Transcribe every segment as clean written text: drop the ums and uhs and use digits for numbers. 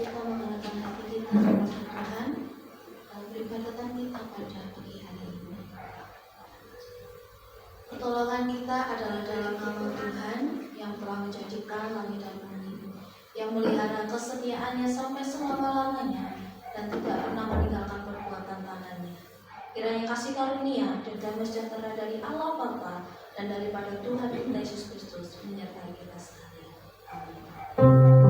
Kita menggunakan hati kita kepada Tuhan dan peribadatan kita pada pagi hari ini. Pertolongan kita adalah dalam nama Tuhan yang telah menjadikan langit dan bumi, yang melihara kesetiaannya sampai selama-lamanya dan tidak pernah meninggalkan perbuatan tangannya. Kiranya kasih karunia dan damai sejahtera dari Allah Bapa dan daripada Tuhan Yesus Kristus menyertai kita sekalian. Amin. Amen.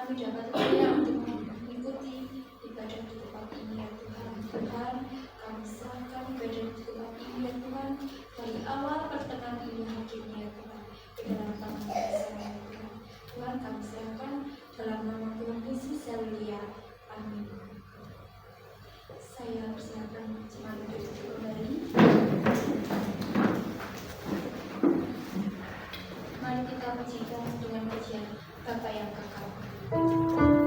kami dapat setia untuk mengikuti ibadah di tempat ini ya Tuhan. Tuhan, kami serahkan ibadah di tempat ini ya Tuhan, dari awal pertengahan hingga akhirnya ya Tuhan, ke dalam tangan kasih ya Tuhan. Tuhan, kami serahkan dalam nama Tuhan Yesus Haleluya. Amin. Saya persilakan jemaat untuk kembali. Mari kita pujikan dengan pujian Bapa yang kekal. Tuhan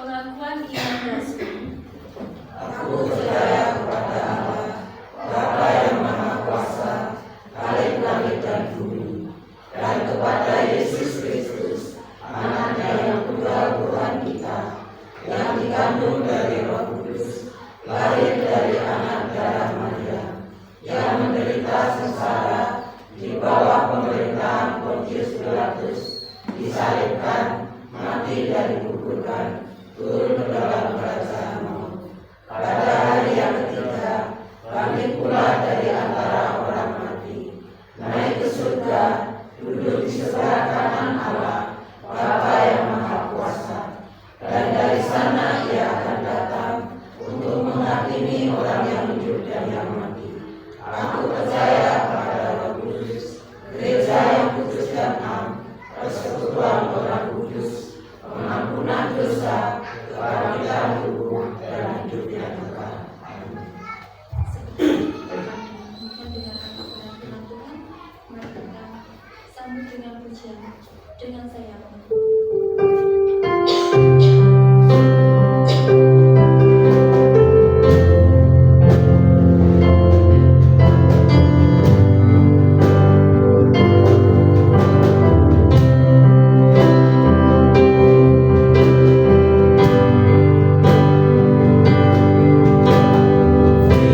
Pengakuan iman rasmi. Aku percaya kepada Allah, Bapa yang Maha Kuasa, Khalik langit dan bumi, dan kepada Yesus Kristus, Anaknya yang tunggal Tuhan kita, yang dikandung dari Roh Kudus, lahir dari anak darah Maria, yang menderita sengsara di bawah pemerintahan Pontius Pilatus, disalibkan, mati dan dikuburkan, turun ke dalam kerajaan maut. Pada hari yang ketiga, bangkit pula dari antara orang mati, naik ke surga, duduk di sebelah kanan Allah, Bapa yang Maha Kuasa. Dan dari sana Ia akan datang untuk menghakimi orang yang hidup dan yang mati. Aku percaya pada Roh Kudus, gereja yang kudus dan am, persekutuan orang kudus, pengampunan dosa, kebangkitan tubuh, dan hidup yang kekal. Amin. Mendengarkan firman Tuhan, mari kita sambut dengan pujian dengan saya.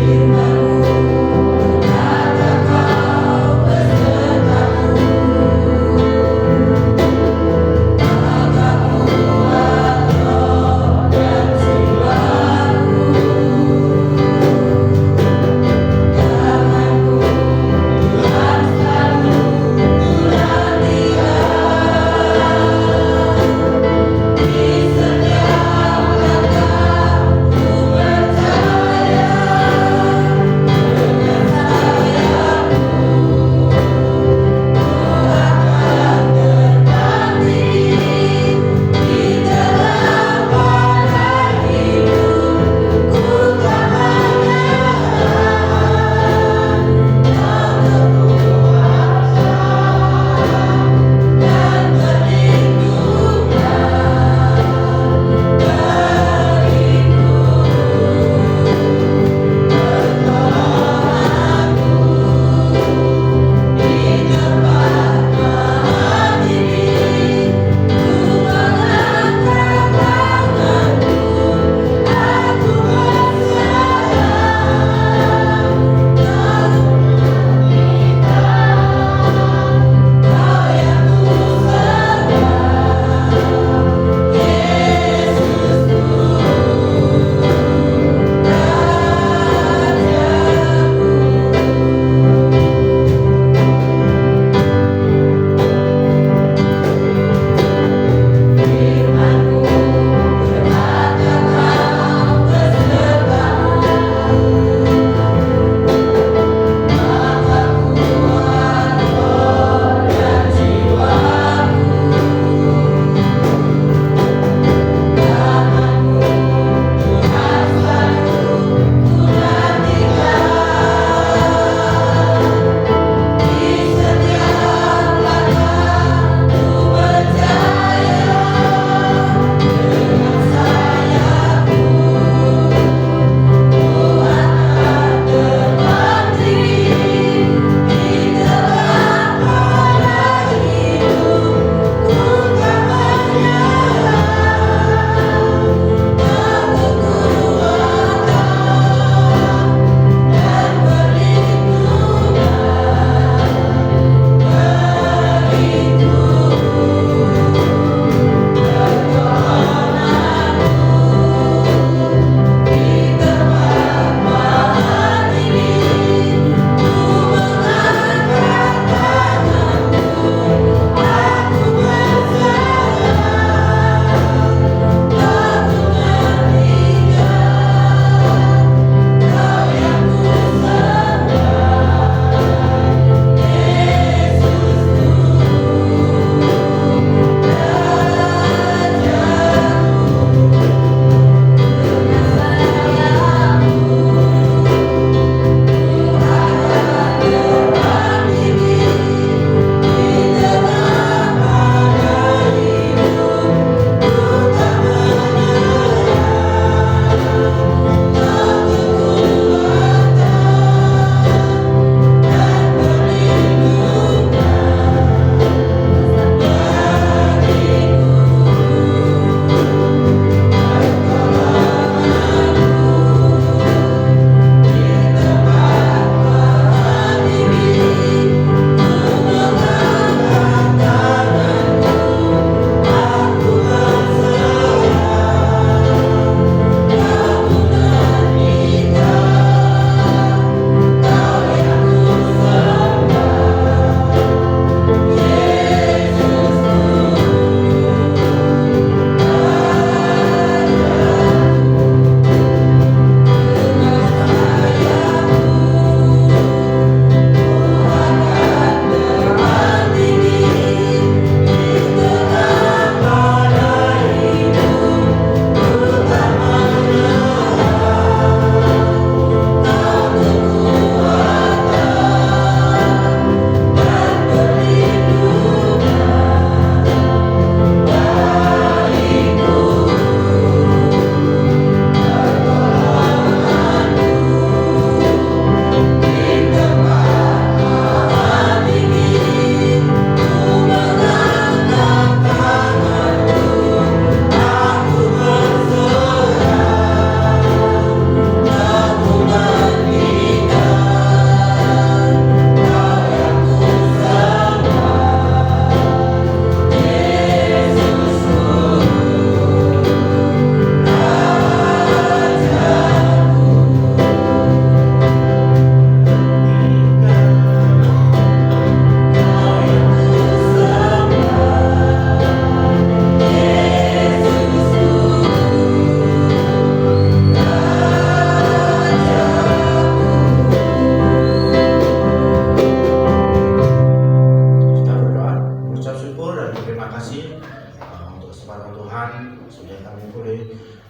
Firman-Mu, ternyata Kau besertaku.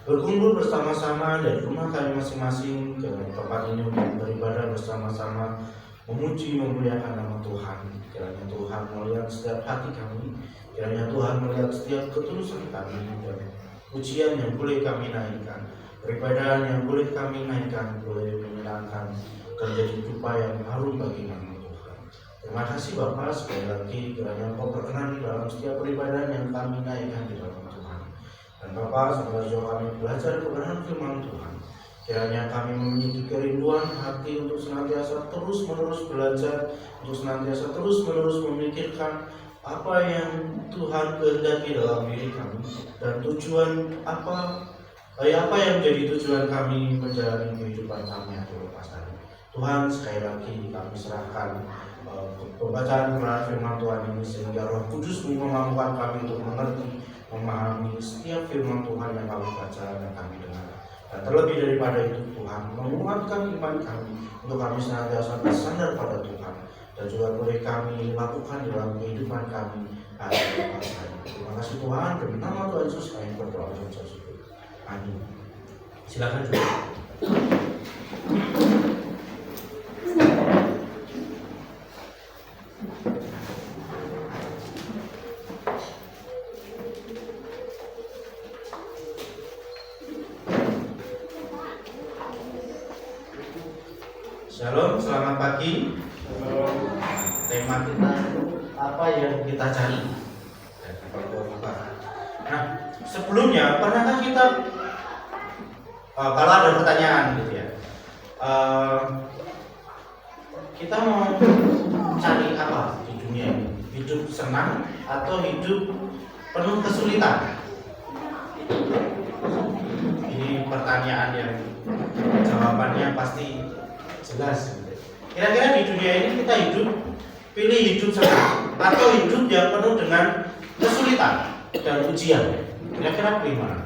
berkumpul bersama-sama dari rumah kami masing-masing ke tempat ini untuk beribadah bersama-sama, memuji memuliakan nama Tuhan. Kiranya Tuhan melihat setiap hati kami, kiranya Tuhan melihat setiap ketulusan kami, dan pujian yang boleh kami naikkan, peribadahan yang boleh kami naikkan, boleh menyenangkan dan jadi dupa yang harum bagi nama Tuhan. Terima kasih Bapa, sekali lagi kiranya Engkau berkenan dalam setiap peribadahan yang kami naikkan di dalam Tuhan. Dan Bapa, sampai sejauh kami belajar kebenaran firman Tuhan, kiranya kami memiliki kerinduan hati untuk senantiasa terus-menerus belajar, untuk senantiasa terus-menerus memikirkan apa yang Tuhan kehendaki dalam diri kami, dan tujuan apa yang menjadi tujuan kami menjalani kehidupan kami yang lepas tadi. Tuhan, sekali lagi kami serahkan pembacaan kebenaran firman Tuhan ini, sehingga Roh Kudus memampukan kami untuk mengerti, memahami setiap firman Tuhan yang kami baca dan kami dengar. Dan terlebih daripada itu, Tuhan menguatkan iman kami untuk kami senantiasa bersandar pada Tuhan, dan juga boleh kami lakukan dalam kehidupan kami hari lepas hari. Terima kasih Tuhan, demi nama Tuhan Yesus kami berdoa dan bersyukur. Amin. Silakan juga. Shalom, selamat pagi. Tema kita apa yang kita cari. Nah, sebelumnya pernahkah kita kalau ada pertanyaan gitu ya, kita mau cari apa di dunia ini? Hidup senang atau hidup penuh kesulitan? Ini pertanyaan yang jawabannya pasti jelas. Kira-kira di dunia ini kita pilih hidup senang atau hidup yang penuh dengan kesulitan dan ujian? Kira-kira pilih mana?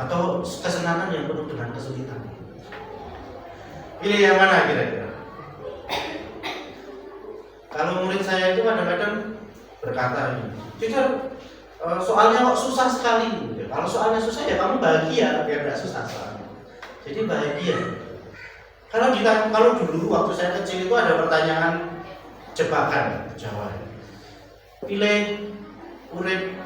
Atau kesenangan yang penuh dengan kesulitan? Pilih yang mana kira-kira? Kalau murid saya itu kadang-kadang berkata ini, "Teacher, soalnya kok susah sekali." Kalau soalnya susah ya kamu bahagia, biar nggak susah soalnya. Jadi bahagia. Kalau dulu waktu saya kecil itu ada pertanyaan jebakan Jawa. Pilih urip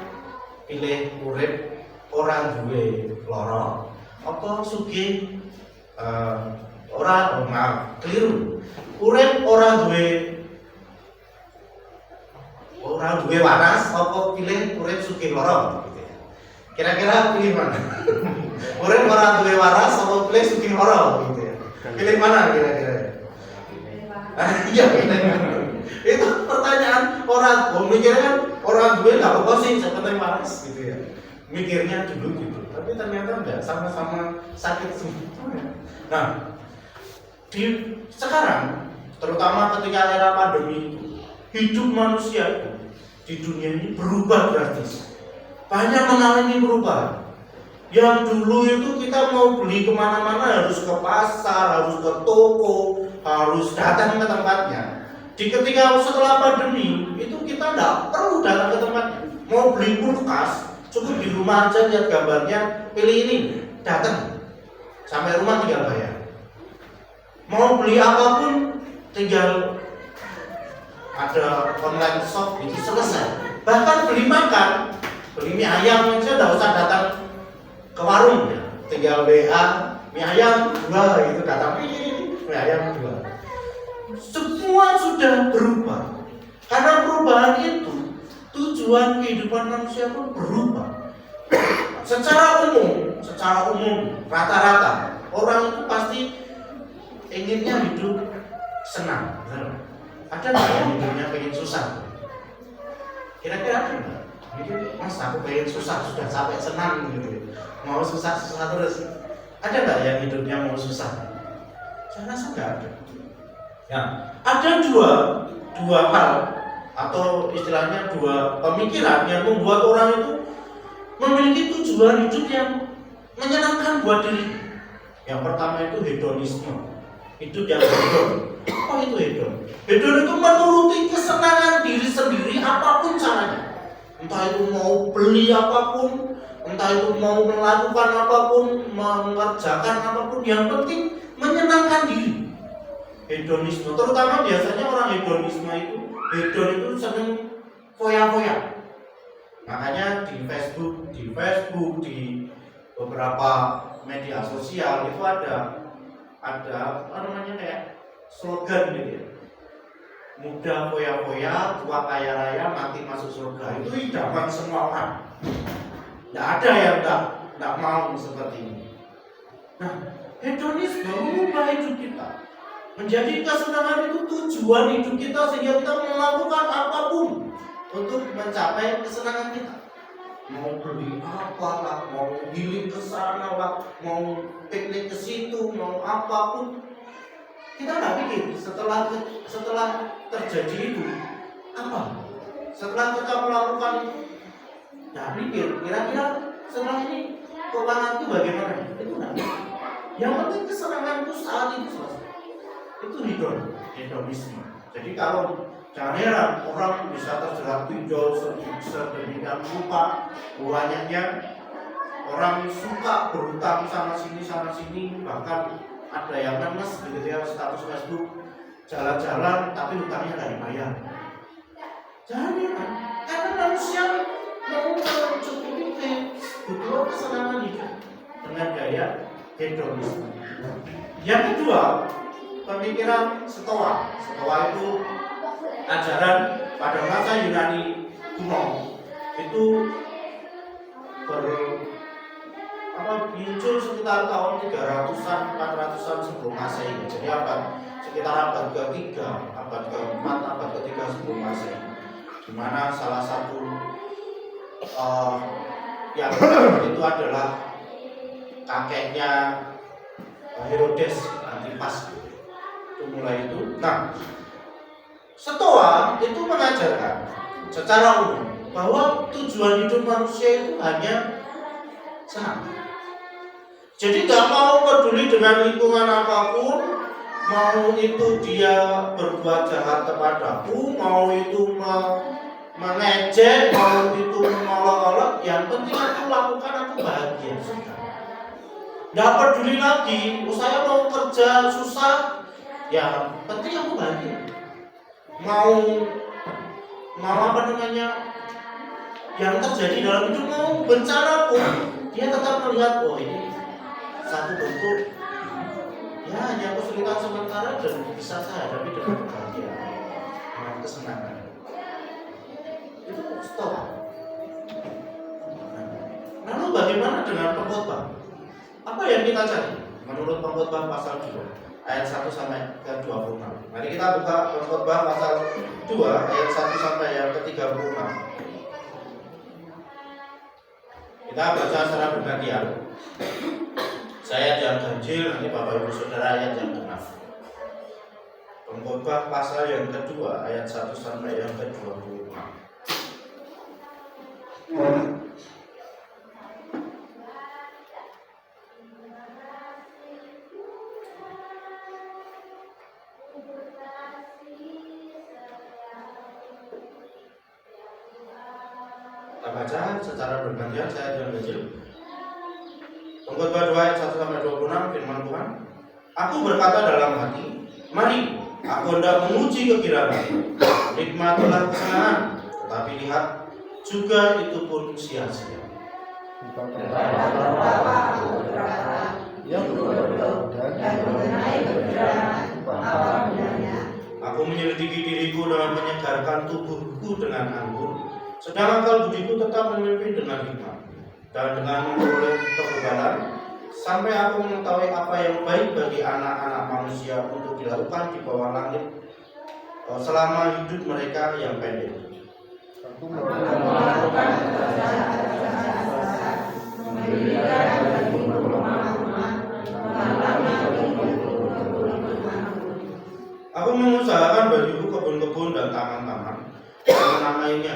orang duwe loro, apa sugih keliru. Urip orang duwe waras, apa pilih urip sugih loro? Kira-kira pilih mana? Urip orang duwe waras, apa pilih sugih loro? Gitu ya. Pilih mana kira-kira? Iya, itu pertanyaan orang. Mikirnya kan orang duwe nggak apa sih, seperti waras gitu ya. Mikirnya dulu gitu, tapi ternyata enggak, sama-sama sakit semua. Nah, sekarang terutama ketika era pandemi, hidup manusia di dunia ini berubah drastis. Banyak mengalami perubahan. Yang dulu itu kita mau beli kemana-mana harus ke pasar, harus ke toko, harus datang ke tempatnya. Ketika setelah pandemi itu kita nggak perlu datang ke tempatnya. Mau beli kulkas, cukup di rumah aja lihat gambarnya, pilih ini, datang. Sampai rumah tinggal bayar. Mau beli apapun tinggal ada online shop itu selesai. Bahkan beli makan, beli mie ayam aja nggak usah datang ke warung ya, tinggal WA mie ayam 2 itu datang mie ayam 2. Semua sudah berubah. Karena perubahan itu tujuan kehidupan manusia pun berubah. Secara umum rata-rata orang itu pasti inginnya hidup senang. Ada nggak yang hidupnya pengen susah? Kira-kira ada nggak? Mas aku pengen susah, sudah sampai senang gitu. Mau susah terus. Ada nggak yang hidupnya mau susah? Saya rasa nggak ada. Ya, ada dua hal atau istilahnya dua pemikiran yang membuat orang itu memiliki tujuan hidup yang menyenangkan buat diri. Yang pertama itu hedonisme, hidup yang hedon. Apa itu hedon? Hedon itu menuruti kesenangan diri sendiri apapun caranya. Entah itu mau beli apapun, entah itu mau melakukan apapun, mengerjakan apapun, yang penting menyenangkan diri. Hedonisme, terutama biasanya orang hedonisme itu, hedon itu seneng foya-foya. Makanya di Facebook, di beberapa media sosial itu ada apa namanya kayak slogan gitu ya. Muda foya-foya, tua kaya raya, mati masuk surga. Itu idaman semua orang. Tidak ada yang tidak mau seperti ini. Nah, hedonisme mengubah hidup kita. Menjadi kesenangan itu tujuan hidup kita sehingga kita melakukan apapun untuk mencapai kesenangan kita. Mau beli apa lah, mau healing ke sana lah, mau piknik ke situ, mau apapun. Kita nggak pikir setelah terjadi itu apa? Setelah kita melakukan itu, nggak pikir kira-kira setelah ini keuanganku bagaimana? Itu nggak. Yang penting kesenanganku saat itu selesai. Itu hedonisme. Jadi kalau jangan heran orang bisa terjerat pinjol sedemikian rupa, banyaknya orang suka berhutang sana sini, bahkan ada yang nemes begitu ya, status Facebook jalan-jalan tapi hutangnya nggak dibayar. Jangan heran, karena manusia mau mencukupi kebutuhan kesenangan hidup dengan gaya hedonisme. Yang kedua, pemikiran Stoa. Stoa itu ajaran pada masa Yunani kuno. Itu muncul sekitar tahun 300-an, 400-an sebelum Masehi. Jadi sekitar abad ke-3, abad ke-4, abad ke-3 sebelum Masehi. Di mana salah satu yang itu adalah kakeknya Herodes Antipas. Itu mulai itu. Nah, Stoa itu mengajarkan secara umum bahwa tujuan hidup manusia itu hanya senang. Jadi nggak mau peduli dengan lingkungan apapun, mau itu dia berbuat jahat kepadaku, mau itu mengejek, mau itu mengolok-olok, yang penting aku lakukan, aku bahagia. Nggak peduli lagi, saya mau kerja susah, ya penting aku bahagia. Mau apa namanya yang terjadi dalam hidup, mau bencana pun dia tetap melihat, oh ini satu bentuk ya hanya kesulitan sementara dan bisa saya hadapi dengan kebahagiaan, dengan kesenangan. Itu Stoa. Lalu bagaimana dengan pengkhotbah? Apa yang kita cari menurut pengkhotbah pasal 2 ayat 1 sampai ke 26? Mari kita buka pengkhotbah pasal 2 ayat 1 sampai yang ke 36. Kita baca secara bergantian. Saya yang ganjil, nanti Bapak Ibu Saudara ayat yang genap. Pengkhotbah pasal yang kedua ayat 1 sampai yang ke 26. Kita baca secara bergantian, saya yang ganjil. Pengkhotbah 2 ayat 1 sampai 26, firman Tuhan. Aku berkata dalam hati, mari, aku hendak menguji kegirangan, nikmatilah kesenangan, tetapi lihat, juga itu pun sia-sia. Aku menyelidiki diriku dengan menyegarkan tubuhku dengan anggur, sedang akal budiku tetap memimpin dengan hikmat dan dengan memperoleh kebebanan, sampai aku mengetahui apa yang baik bagi anak-anak manusia untuk dilakukan di bawah langit selama hidup mereka yang pendek. Aku mengusahakan bagiku kebun-kebun dan taman-taman yang menamainya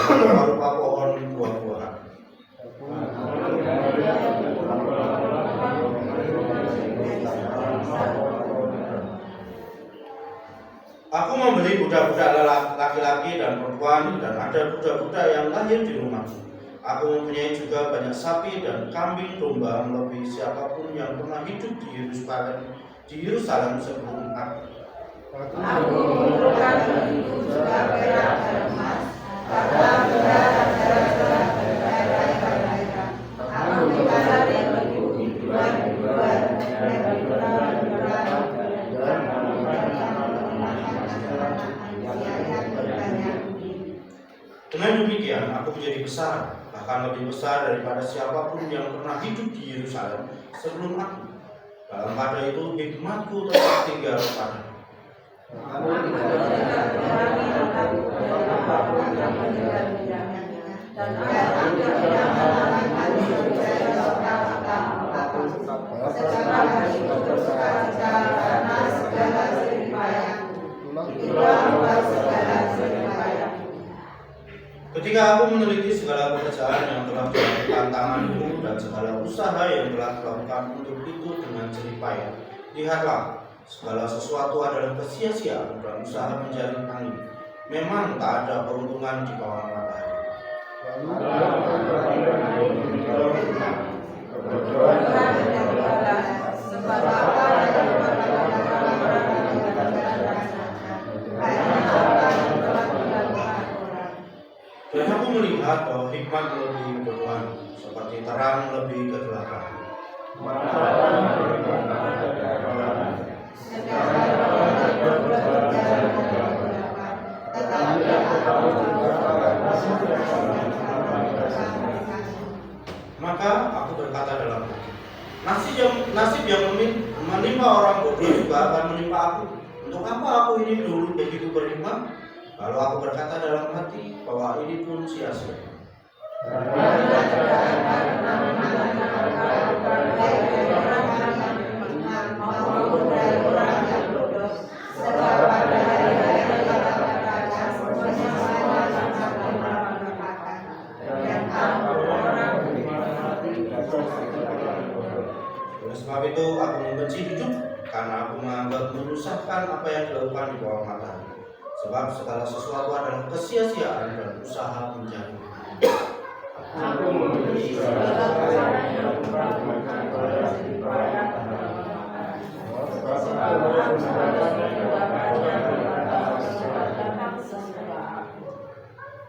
berupa pohon buah-buahan. Aku membeli budak-budak laki-laki dan perempuan, dan ada budak-budak yang lahir di rumahku. Aku mempunyai juga banyak sapi dan kambing domba, melebihi siapapun yang pernah hidup di Yerusalem sebelum aku. Aku mengumpulkan bagiku juga perak dan emas, harta benda raja-raja dan daerah-daerah. Aku mencari bagiku hiburan-hiburan dan hiburan-hiburan Dengan demikian, aku menjadi besar, bahkan lebih besar daripada siapapun yang pernah hidup di Yerusalem sebelum aku. Dalam pada itu, hikmatku tetap tinggal pada. Ketika aku meneliti segala pekerjaan yang telah dilakukan tanganku dan segala usaha yang telah dilakukan untuk itu dengan jerih payah, lihatlah, segala sesuatu adalah kesia-siaan dan usaha menjaring angin. Memang tak ada peruntungan di bawah matahari. Dan aku melihat bahwa hikmat lebih kebodohan, seperti terang lebih kegelapan. Maka aku berkata dalam hati, nasib yang menimpa orang bodoh juga akan menimpa aku. Untuk apa aku ini dulu begitu berhikmat? Lalu aku berkata dalam hati bahwa ini pun sia-sia. Oleh sebab itu aku membenci hidup, karena aku menganggap menyusahkan apa yang dilakukan di bawah matahari. Sebab segala sesuatu adalah kesia-siaan dan usaha mencari. Aku membenci segala cara yang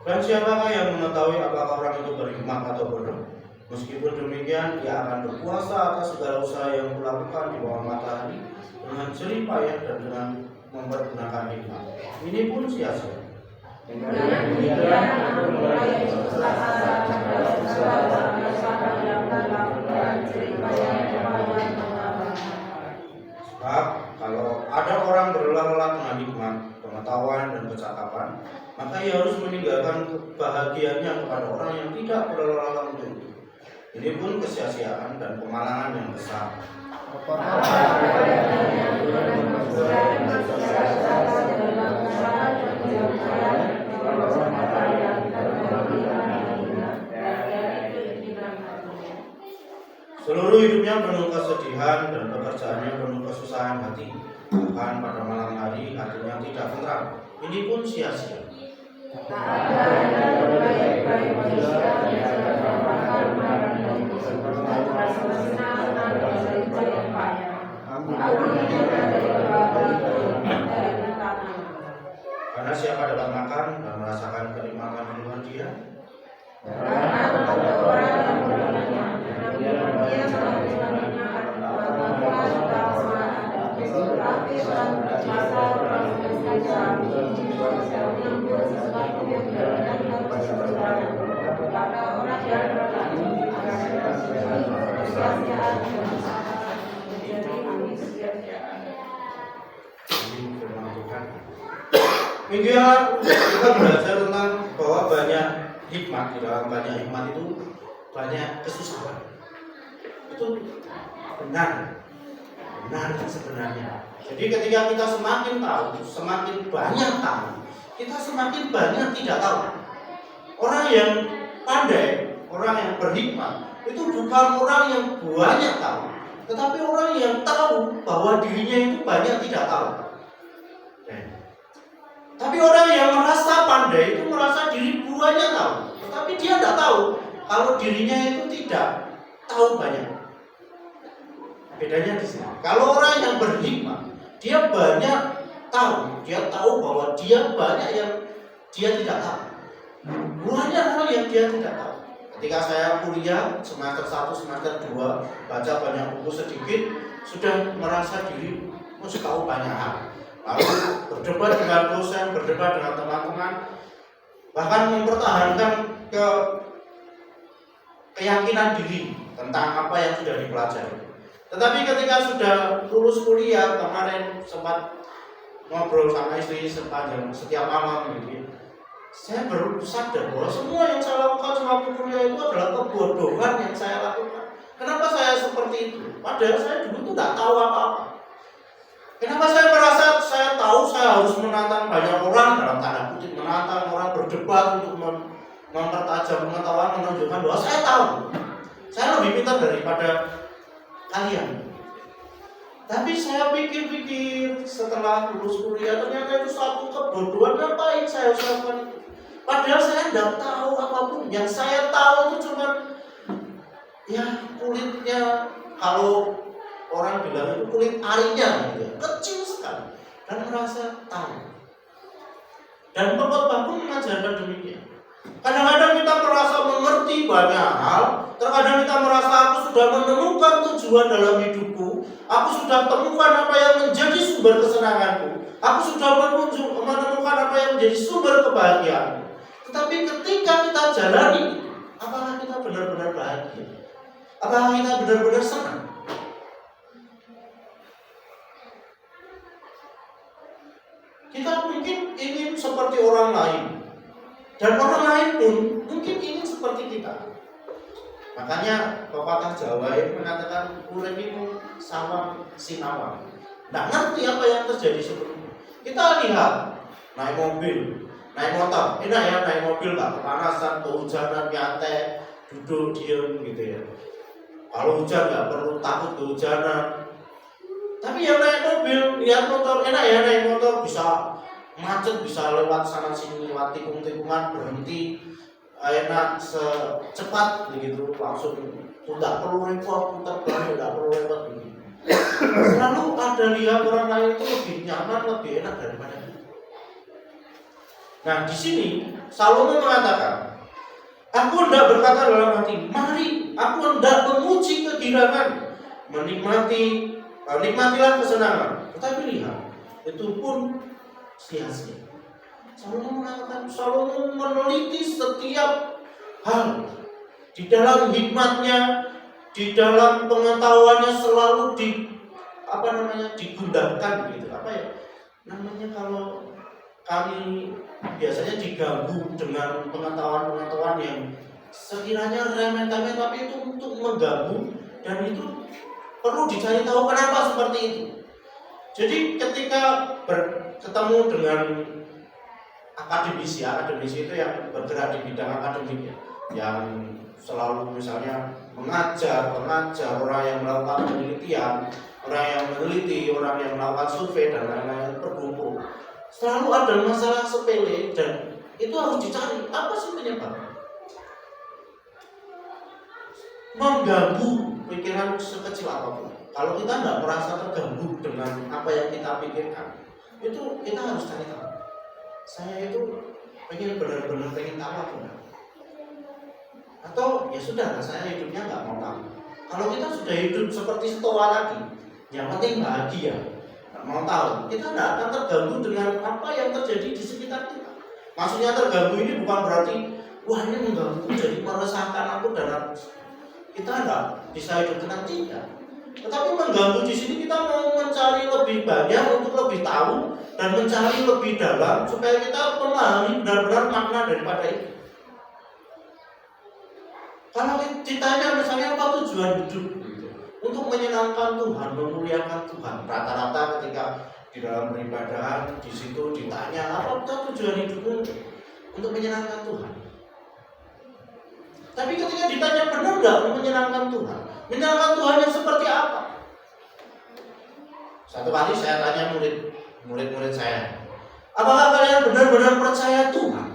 Dan siapakah yang mengetahui apakah orang itu berhikmat atau bodoh? Meskipun demikian, ia akan berkuasa atas segala usaha yang kulakukan di bawah matahari dengan jerih payah dan dengan mempergunakan hikmat. Ini pun sia-sia. Sebab kalau ada orang berlelah-lelah dengan hikmat, pengetahuan dan kecakapan, maka ia harus meninggalkan kebahagiaannya kepada orang yang tidak berlelah-lelah untuk itu. Ini pun kesia-siaan dan kemalangan yang besar. Seluruh hidupnya penuh kesedihan dan pekerjaannya penuh kesusahan hati. Bahkan pada malam hari hatinya tidak tenteram. Ini pun sia-sia. Karena siapa dapat makan dan merasakan kenikmatan di luar dia? Minggu yang lalu kita belajar tentang bahwa banyak hikmat, di dalam banyak hikmat itu banyak kesusahan. Itu benar sebenarnya. Jadi ketika kita semakin tahu, semakin banyak tahu, kita semakin banyak tidak tahu. Orang yang pandai, orang yang berhikmat, itu bukan orang yang banyak tahu, tetapi orang yang tahu bahwa dirinya itu banyak tidak tahu. Tapi orang yang merasa pandai itu merasa diri banyak tahu, tetapi dia tidak tahu kalau dirinya itu tidak tahu banyak. Bedanya di sini. Kalau orang yang berhikmah, dia banyak tahu, dia tahu bahwa dia banyak yang dia tidak tahu. Banyak hal yang dia tidak tahu. Ketika saya kuliah semester 1, semester 2, baca banyak buku sedikit, sudah merasa diri mesti tahu banyak hal. Lalu berdebat dengan dosen, berdebat dengan teman-teman, bahkan mempertahankan keyakinan diri tentang apa yang sudah dipelajari. Tetapi ketika sudah lulus kuliah, kemarin sempat ngobrol sama istri sepanjang setiap malam gitu, saya baru sadar bahwa semua yang saya lakukan selama kuliah itu adalah kebodohan yang saya lakukan. Kenapa saya seperti itu? Padahal saya dulu tuh tidak tahu apa-apa. Kenapa saya merasa saya tahu saya harus menantang banyak orang, dalam tanda kutip menantang orang, berdebat untuk mempertajam pengetahuan, menunjukkan bahwa saya tahu, saya lebih pintar daripada kalian. Tapi saya pikir-pikir setelah lulus kuliah, ternyata itu satu kebodohan. Ngapain saya harus lakukan itu? Padahal saya tidak tahu apapun. Yang saya tahu itu cuma ya kulitnya, kalau orang bilang itu kulit arinya gitu, kecil sekali, dan merasa tahu. Dan pengkhotbah pun mengajarkan demikian. Kadang-kadang kita merasa mengerti banyak hal, terkadang kita merasa aku sudah menemukan tujuan dalam hidupku, aku sudah temukan apa yang menjadi sumber kesenanganku, aku sudah menemukan apa yang menjadi sumber kebahagiaanku. Tetapi ketika kita jalani, apakah kita benar-benar bahagia? Apakah kita benar-benar senang? Kita mungkin ingin seperti orang lain, dan orang lain pun mungkin ingin seperti kita. Makanya pepatah Jawa ini mengatakan uripmu sawang sinawang. Tidak ngerti apa yang terjadi sebelumnya. Kita lihat naik mobil, naik motor, enak ya naik mobil, nggak kepanasan, kehujanan, nyantai, duduk diem gitu ya. Kalau hujan nggak perlu takut kehujanan. Tapi yang naik mobil, lihat motor, enak ya naik motor, bisa macet, bisa lewat sana sini, lewat tikung-tikungan, berhenti, enak secepat begitu, langsung tidak perlu repot, putar balik, tidak perlu repot begitu. Selalu ada lihat orang lain itu lebih nyaman, lebih enak daripada kita. Nah di sini Salomo mengatakan, aku hendak berkata dalam hati, mari aku hendak memuji kegirangan, nikmatilah kesenangan. Tetapi lihat, itu pun sia-sia. Salomo mengatakan, Salomo meneliti setiap hal di dalam hikmatnya, di dalam pengetahuannya selalu digundahkan gitu. Apa ya namanya kalau kami biasanya diganggu dengan pengetahuan-pengetahuan yang sekiranya remeh-temeh, tapi itu untuk mengganggu, dan itu perlu dicari tahu kenapa seperti itu. Jadi ketika ketemu dengan akademisi itu yang bergerak di bidang akademik, yang selalu misalnya mengajar, orang yang melakukan penelitian, orang yang meneliti, orang yang melakukan survei dan lain-lain berkumpul, selalu ada masalah sepele dan itu harus dicari apa sih penyebabnya. Mengganggu pikiran sekecil apapun, kalau kita tidak merasa terganggu dengan apa yang kita pikirkan, itu kita harus cari tahu. Saya itu benar-benar pengen tahu apa enggak? Atau ya sudah, saya hidupnya nggak mau tahu. Kalau kita sudah hidup seperti Stoa tadi, yang penting bahagia, nggak mau tahu, kita nggak akan terganggu dengan apa yang terjadi di sekitar kita. Maksudnya terganggu ini bukan berarti wah ini mengganggu, jadi meresahkan aku dan kita nggak bisa hidup tenang, tidak. Tetapi mengganggu di sini kita mau mencari lebih banyak untuk lebih tahu dan mencari lebih dalam supaya kita memahami benar-benar makna daripada itu. Kalau ditanya misalnya apa tujuan hidup, untuk menyenangkan Tuhan, memuliakan Tuhan. Rata-rata ketika di dalam peribadahan di situ ditanya apa tujuan hidupmu, untuk menyenangkan Tuhan. Tapi ketika ditanya benar nggak menyenangkan Tuhan, menyenangkan Tuhan yang seperti apa? Satu kali saya tanya murid-murid saya, Apakah kalian benar-benar percaya Tuhan?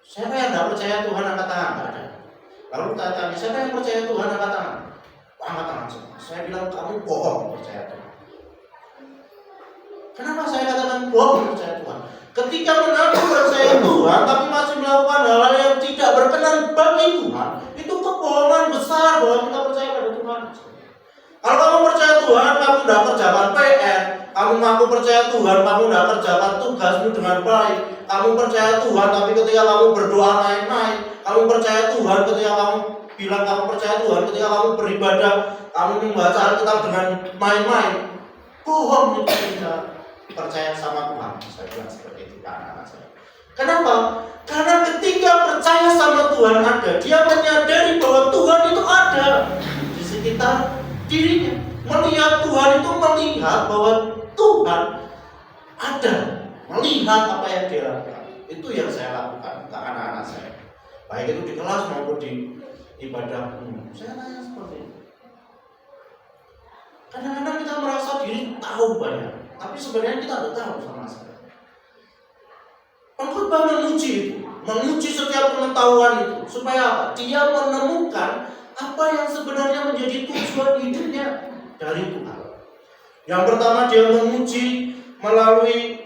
Siapa yang nggak percaya Tuhan angkat tangan? Nggak ada. Lalu tanya, siapa yang percaya Tuhan angkat tangan? Angkat tangan semua. Saya bilang kamu bohong percaya Tuhan. Kenapa saya katakan bohong percaya Tuhan? Ketika mengaku percaya Tuhan tapi masih melakukan hal-hal yang tidak berkenan bagi Tuhan, itu kebohongan besar bahwa kita percaya pada Tuhan. Kalau kamu percaya Tuhan, kamu tidak kerjakan PR, kamu mengaku percaya Tuhan, kamu tidak kerjakan tugasmu dengan baik, kamu percaya Tuhan, tapi ketika kamu berdoa main-main, kamu percaya Tuhan ketika kamu bilang kamu percaya Tuhan, ketika kamu beribadah, kamu membaca Alkitab dengan main-main, bohong itu tidak percaya sama Tuhan. Saya bilang seperti itu ke anak-anak saya. Kenapa? Karena ketika percaya sama Tuhan ada, dia menyadari bahwa Tuhan itu ada di sekitar dirinya. Melihat Tuhan itu melihat bahwa Tuhan ada, melihat apa yang dia lakukan. Itu yang saya lakukan ke anak-anak saya, baik itu di kelas maupun di ibadah umum. Saya tanya seperti itu. Kadang-kadang kita merasa diri tahu banyak, tapi sebenarnya kita tidak tahu sama sekali. Pengkhotbah menguji setiap pengetahuan itu supaya apa? Dia menemukan apa yang sebenarnya menjadi tujuan hidupnya dari Tuhan. Yang pertama dia menguji melalui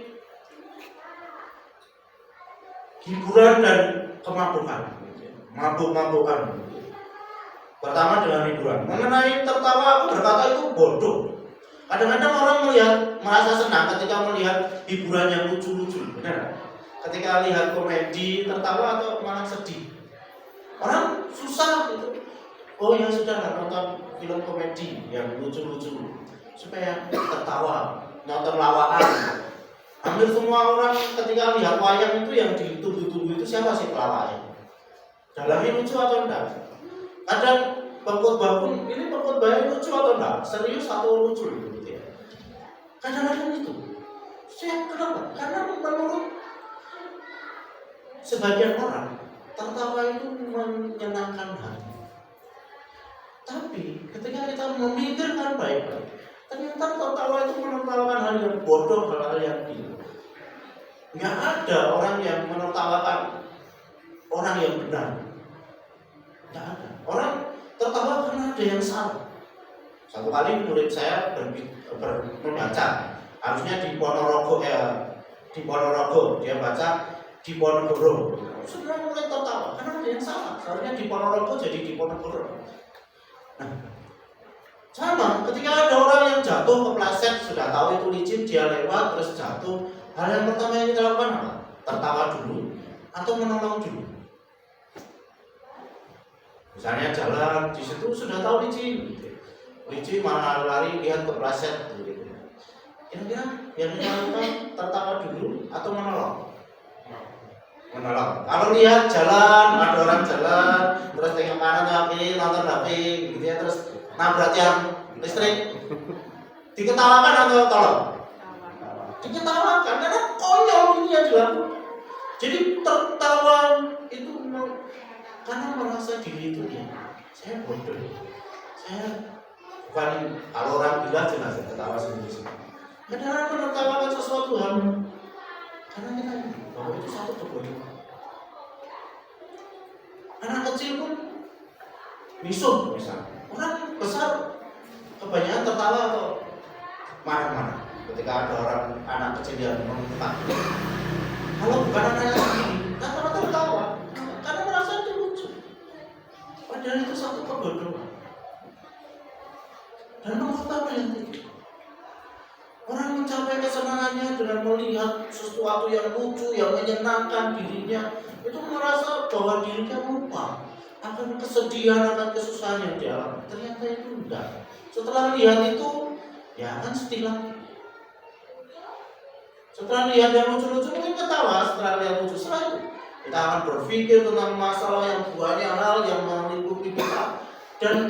hiburan dan kemabukan, mabuk-mabukan. Pertama dengan hiburan. Mengenai tertawa, aku berkata itu bodoh. Kadang-kadang orang merasa senang ketika melihat hiburan yang lucu-lucu, benar? Ketika lihat komedi, tertawa atau malah sedih. Orang susah itu. Oh ya sudah nonton film komedi yang lucu-lucu supaya tertawa, nonton lawaan. Hampir semua orang ketika lihat wayang itu yang ditunggu-tunggu itu siapa sih pelawaknya? Dalamnya lucu atau enggak? Kadang pengkhotbah pun ini pengkhotbahnya lucu atau enggak? Serius atau lucu gitu ya? Kadang-kadang itu. Saya kenapa? Karena menurut sebagian orang tertawa itu menyenangkan hati. Tapi ketika kita memikirkan baik-baik, ternyata tertawa itu menertawakan hal yang bodoh, hal-hal yang gila. Nggak ada orang yang menertawakan orang yang benar. Nggak ada. Orang tertawa karena ada yang salah. Satu kali murid saya membaca, harusnya di Ponorogo dia baca di Ponorogo. Semua murid tertawa karena ada yang salah. Seharusnya di Ponorogo jadi di Ponorogo. Nah, sama ketika ada orang yang jatuh kepleset, sudah tahu itu licin, dia lewat terus jatuh, hal yang pertama yang kita lakukan apa? Tertawa dulu atau menolong dulu. Misalnya jalan di situ sudah tahu licin malah lari lihat kepleset gitu. Kira-kira yang kita lakukan tertawa dulu atau menolong? Menolong. Kalau lihat jalan, ada orang jalan, terus tengok kanan HP, nonton HP, gitu ya, terus nabrak yang listrik, diketawakan atau tolong? Diketawakan, karena konyol ini yang dilakukan. Jadi tertawa itu karena merasa diri itu ya, saya bodoh, saya bukan, kalau orang gila jelas ya ketawa sendiri-sendiri. Kadang-kadang menertawakan sesuatu hal karena kita bahwa itu satu kebodohan. Anak kecil pun misuh misalnya. Orang besar kebanyakan tertawa atau marah-marah ketika ada orang anak kecil yang membuka. Kalau bukan anaknya sendiri, rata-rata tertawa karena merasa itu lucu. Padahal itu satu kebodohan. Dan mengapa yang tidak? Orang mencapai kesenangannya dengan melihat sesuatu yang lucu, yang menyenangkan dirinya, itu merasa bahwa dirinya lupa akan kesedihan, akan kesusahan yang dialami. Ternyata itu enggak. Setelah lihat itu, ya akan sedih lagi. Setelah lihat yang lucu-lucu, mungkin ketawa. Setelah lihat lucu, setelah itu kita akan berpikir tentang masalah yang banyak hal yang meliputi kita. Dan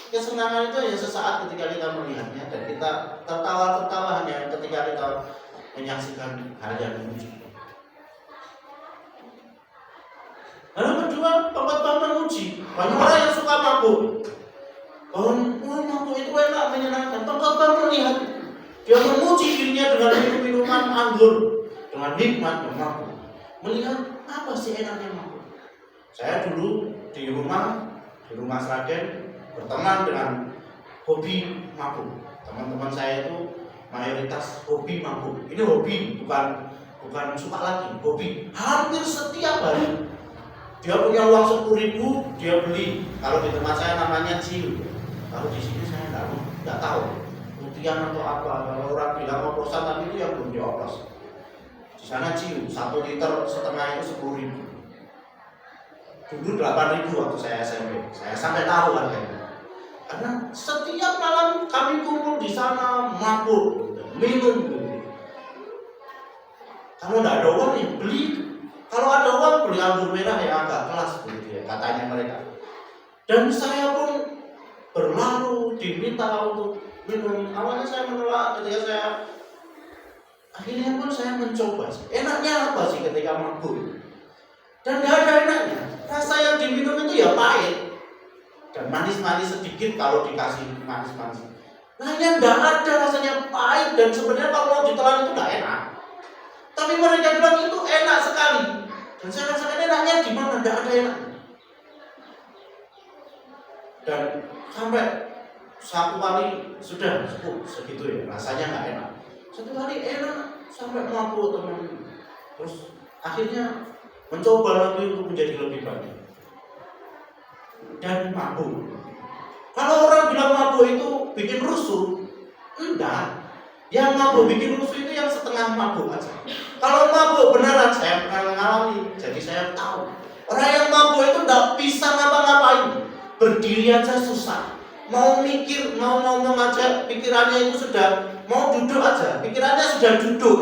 kesenangan itu hanya sesaat ketika kita melihatnya, dan kita tertawa hanya ketika kita menyaksikan hal yang lucu. Lalu kedua, pengkhotbah menguji. Banyak orang yang suka mabuk. Mabuk itu enak, menyenangkan. Pengkhotbah melihat dia menguji dirinya dengan minum minuman anggur, dengan nikmat dan mabuk. Melihat apa sih enaknya mabuk. Saya dulu di rumah Sragen berteman dengan hobi mabuk. Teman-teman saya itu mayoritas hobi mabuk. Ini hobi, bukan suka lagi, hobi. Hampir setiap hari dia punya uang 10.000, dia beli. Kalau di tempat saya namanya ciu. Kalau di sini saya nggak tahu putihan atau apa. Kalau orang bilang oplosan, tapi itu yang belum dioplos. Di sana ciu 1,5 liter itu 10.000. Dulu 8.000 waktu saya SMP. Saya sampai tahu harganya. Karena setiap malam kami kumpul di sana mabuk, minum. Kalau nggak ada uang ya beli. Kalau ada uang beli anggur merah yang agak kelas begitu ya, katanya mereka. Dan saya pun berlalu diminta untuk minum. Awalnya saya menolak, akhirnya pun saya mencoba. Enaknya apa sih ketika mabuk? Dan nggak ada enaknya. Rasa yang diminum itu ya pahit dan manis-manis sedikit kalau dikasih manis-manis. Nah yang nggak ada rasanya pahit dan sebenarnya kalau ditelan itu nggak enak. Tapi mereka bilang itu enak sekali. Dan saya rasakan enaknya di mana? Nggak ada enaknya. Dan sampai satu kali sudah cukup segitu ya, rasanya nggak enak. Satu kali enak sampai mabuk teman. Terus akhirnya mencoba lagi untuk menjadi lebih baik. Dan mabuk. Kalau orang bilang mabuk itu bikin rusuh, enggak. Yang mabuk bikin rusuh itu yang setengah mabuk aja. Kalau mabuk beneran, saya pernah mengalami, jadi saya tahu. Orang yang mabuk itu enggak bisa ngapa-ngapain, berdiri aja susah. Mau mikir, mau ngomong aja, pikirannya itu sudah mau duduk aja, pikirannya sudah duduk.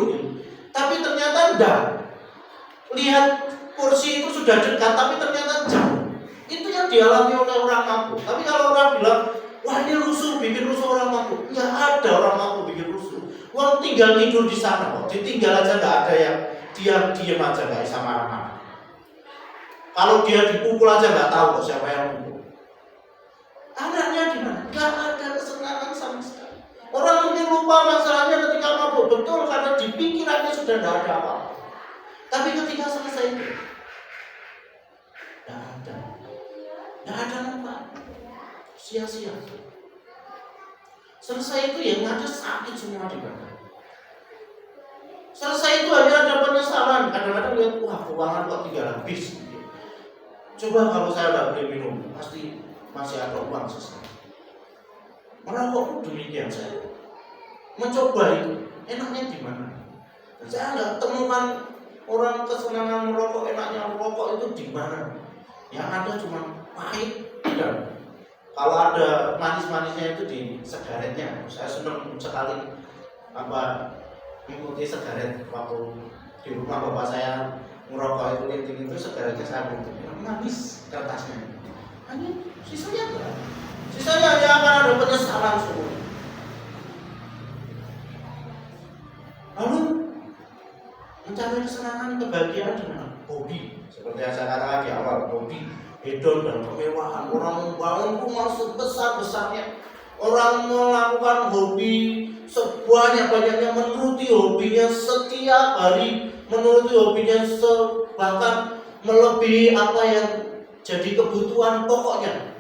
Tapi ternyata enggak. Lihat kursi itu sudah dekat, tapi ternyata jauh. Itu yang dialami oleh orang mabuk. Tapi kalau orang bilang, wah ini rusuh, bikin rusuh orang mabuk. Ya ada orang mabuk bikin rusuh. Wong tinggal tidur di sana kok, ditinggal aja nggak ada yang diam aja nggak bisa marah-marah. Kalau dia dipukul aja nggak tahu kok siapa yang pukul. Anaknya di mana? Nggak ada kesenangan sama sekali. Orang mungkin lupa masalahnya ketika mabuk, betul karena di pikirannya sudah nggak ada apa-apa. Tapi ketika selesai itu, nggak ada manfaat, sia-sia. Selesai itu yang ada sakit semua di badan. Selesai itu hanya ada penyesalan. Kadang-kadang lihat, wah keuangan kok tinggal habis. Coba kalau saya nggak beli minum, pasti masih ada uang selesai. Merokok pun demikian saya. Mencoba itu, enaknya di mana? Dan saya nggak temukan orang kesenangan merokok, enaknya merokok itu di mana? Yang ada cuma pahit dan kalau ada manis-manisnya itu di sigaretnya. Saya senang sekali mengikuti sigaret waktu di rumah bapak saya merokok itu linting itu sigaretnya saya butuh manis kertasnya. Hanya sisanya enggak. Sisanya hanya akan ada penyesalan semua. Lalu mencari kesenangan, kebahagiaan dengan hobi. Seperti yang saya katakan di awal, hobi, hedon dan kemewahan. Orang membangun rumah sebesar-besarnya. Orang melakukan hobi sebanyak-banyaknya, menuruti hobinya setiap hari, menuruti hobinya bahkan melebihi apa yang jadi kebutuhan pokoknya.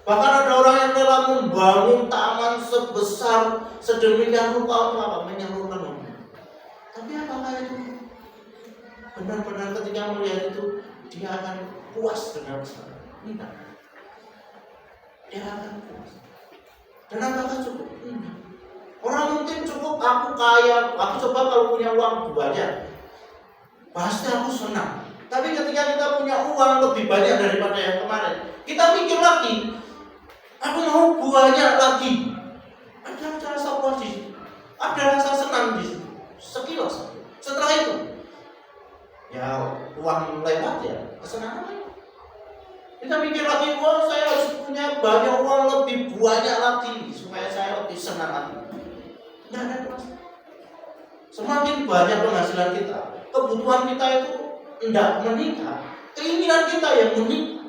Bahkan ada orang yang telah membangun taman sebesar sedemikian rupa untuk apa? Menyalurkan hobi. Tapi apakah itu benar-benar ketika melihat itu dia akan puas dengan usaha? Tidak. Dia akan puas. Dan apakah cukup? Tidak. Orang mungkin cukup, aku kaya, aku coba kalau punya uang banyak, pasti aku senang. Tapi ketika kita punya uang lebih banyak daripada yang kemarin, kita mikir lagi, aku mau banyak lagi. Ada rasa puas di situ, ada rasa senang di situ, sekilas. Setelah itu, ya uang lewat ya, kesenangan lewat. Kita mikir lagi, wah saya harus punya banyak uang lebih banyak lagi supaya saya lebih senang lagi. Tidak ada puas. Semakin banyak penghasilan kita, kebutuhan kita itu tidak meningkat, keinginan kita yang meningkat,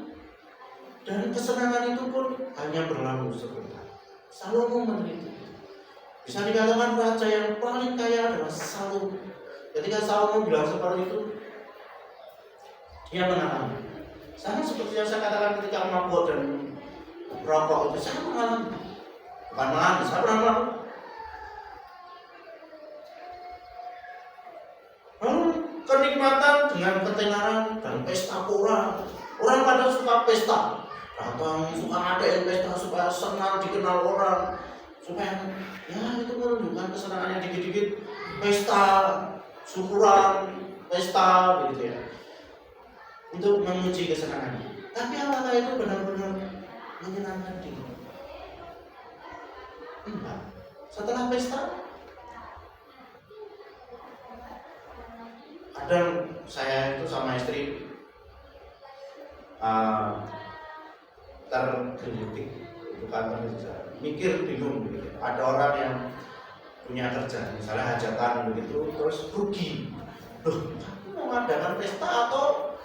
dan kesenangan itu pun hanya berlalu sebentar. Salomo menderita. Bisa dikatakan raja yang paling kaya adalah Salomo. Ketika Salomo bilang seperti itu, dia mengalami. Sama seperti yang saya katakan ketika mabuk dan rokok itu, saya mengalami. Bukan mengalami, saya pernah melakukan. Lalu kenikmatan dengan ketenaran dan pesta orang. Orang pada suka pesta, datang suka ngadain pesta supaya senang dikenal orang, supaya ya itu menunjukkan kesenangannya dikit-dikit. Pesta, syukuran, pesta gitu ya, untuk memuji kesenangannya. Tapi apakah itu benar-benar menyenangkan diri? Enggak. Setelah pesta, kadang saya itu sama istri tergelitik, itu kantor mikir bingung gitu. Ada orang yang punya kerja, misalnya hajatan begitu, terus rugi. Loh, kamu mau mengadakan pesta atau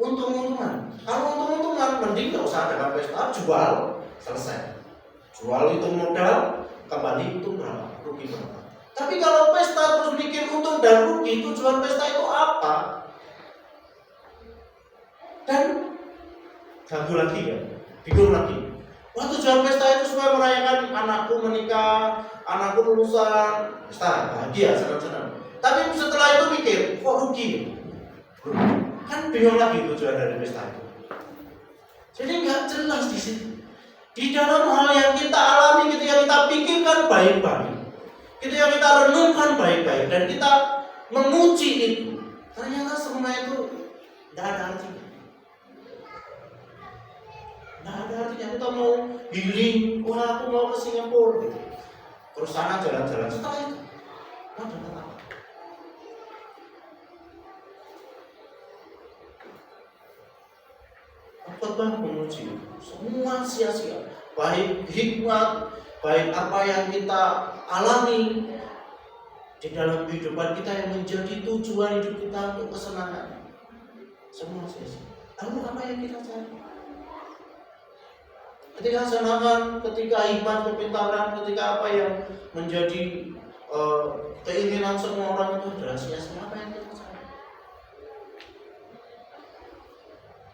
untung-untungan? Kalau untung-untungan, mending nggak usah adakan pesta, jual, selesai. Jual itu modal, kembali untung berapa, rugi berapa. Tapi kalau pesta terus mikir untung dan rugi, tujuan pesta itu apa? Dan gagal lagi ya, bingung lagi. Wah, tujuan pesta itu supaya merayakan anakku menikah, anakku lulusan, pesta bahagia, senang-senang. Tapi setelah itu mikir, kok rugi? Kan bingung lagi tujuan dari pesta itu. Jadi nggak jelas di situ. Di dalam hal yang kita alami, ketika kita pikirkan baik-baik, ketika kita renungkan baik-baik, dan kita memuji itu, ternyata semua itu tidak ada artinya. Tidak ada artinya. Kita mau healing, wah aku mau ke Singapura gitu. Terus sana jalan-jalan, setelah itu mau dapat apa? Khotbah memuji, semua sia-sia. Baik hikmat, baik apa yang kita alami di dalam kehidupan kita yang menjadi tujuan hidup kita untuk kesenangan, semua sia-sia. Lalu apa yang kita cari? Ketika kesenangan, ketika hikmat, kepintaran, ketika apa yang menjadi keinginan semua orang itu adalah sia-sia, apa yang kita cari?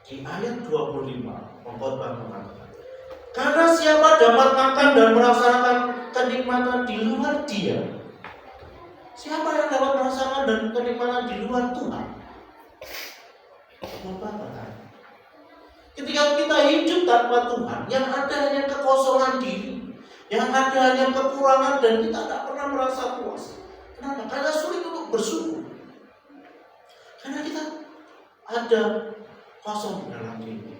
Di ayat 25, pengkhotbah mengatakan, karena siapa dapat makan dan merasakan kenikmatan di luar Dia? Siapa yang dapat merasakan dan kenikmatan di luar Tuhan? Pengkhotbah berkata, ketika kita hidup tanpa Tuhan, yang ada hanya kekosongan diri, yang ada hanya kekurangan, dan kita tidak pernah merasa puas. Kenapa? Karena sulit untuk bersyukur. Karena kita ada kosong dalam diri.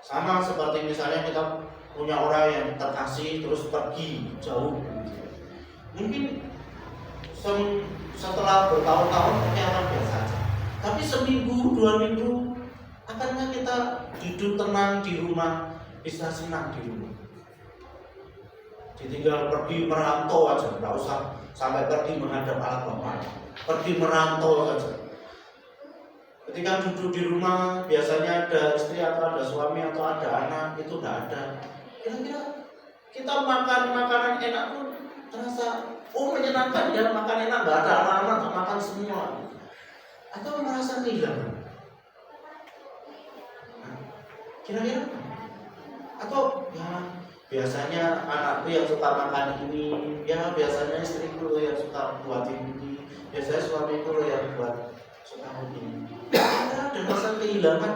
Sama seperti misalnya kita punya orang yang terkasih terus pergi jauh. Mungkin setelah bertahun-tahun orang biasa saja. Tapi seminggu, 2 minggu, akankah kita hidup tenang di rumah, bisa senang di rumah? Ditinggal pergi merantau aja, tidak usah sampai pergi menghadap Allah Bapa. Pergi merantau saja. Ketika duduk di rumah, biasanya ada istri atau ada suami atau ada anak, itu tidak ada. Kira-kira kita makan makanan enak pun terasa, oh menyenangkan ya, makan enak, nggak ada anak-anak, nggak makan semua. Atau merasa kehilangan. Kira-kira? Atau ya biasanya anakku yang suka makan ini, ya biasanya istriku yang suka buatin ini, biasanya suamiku yang buat suka ini. Ada rasa kehilangan,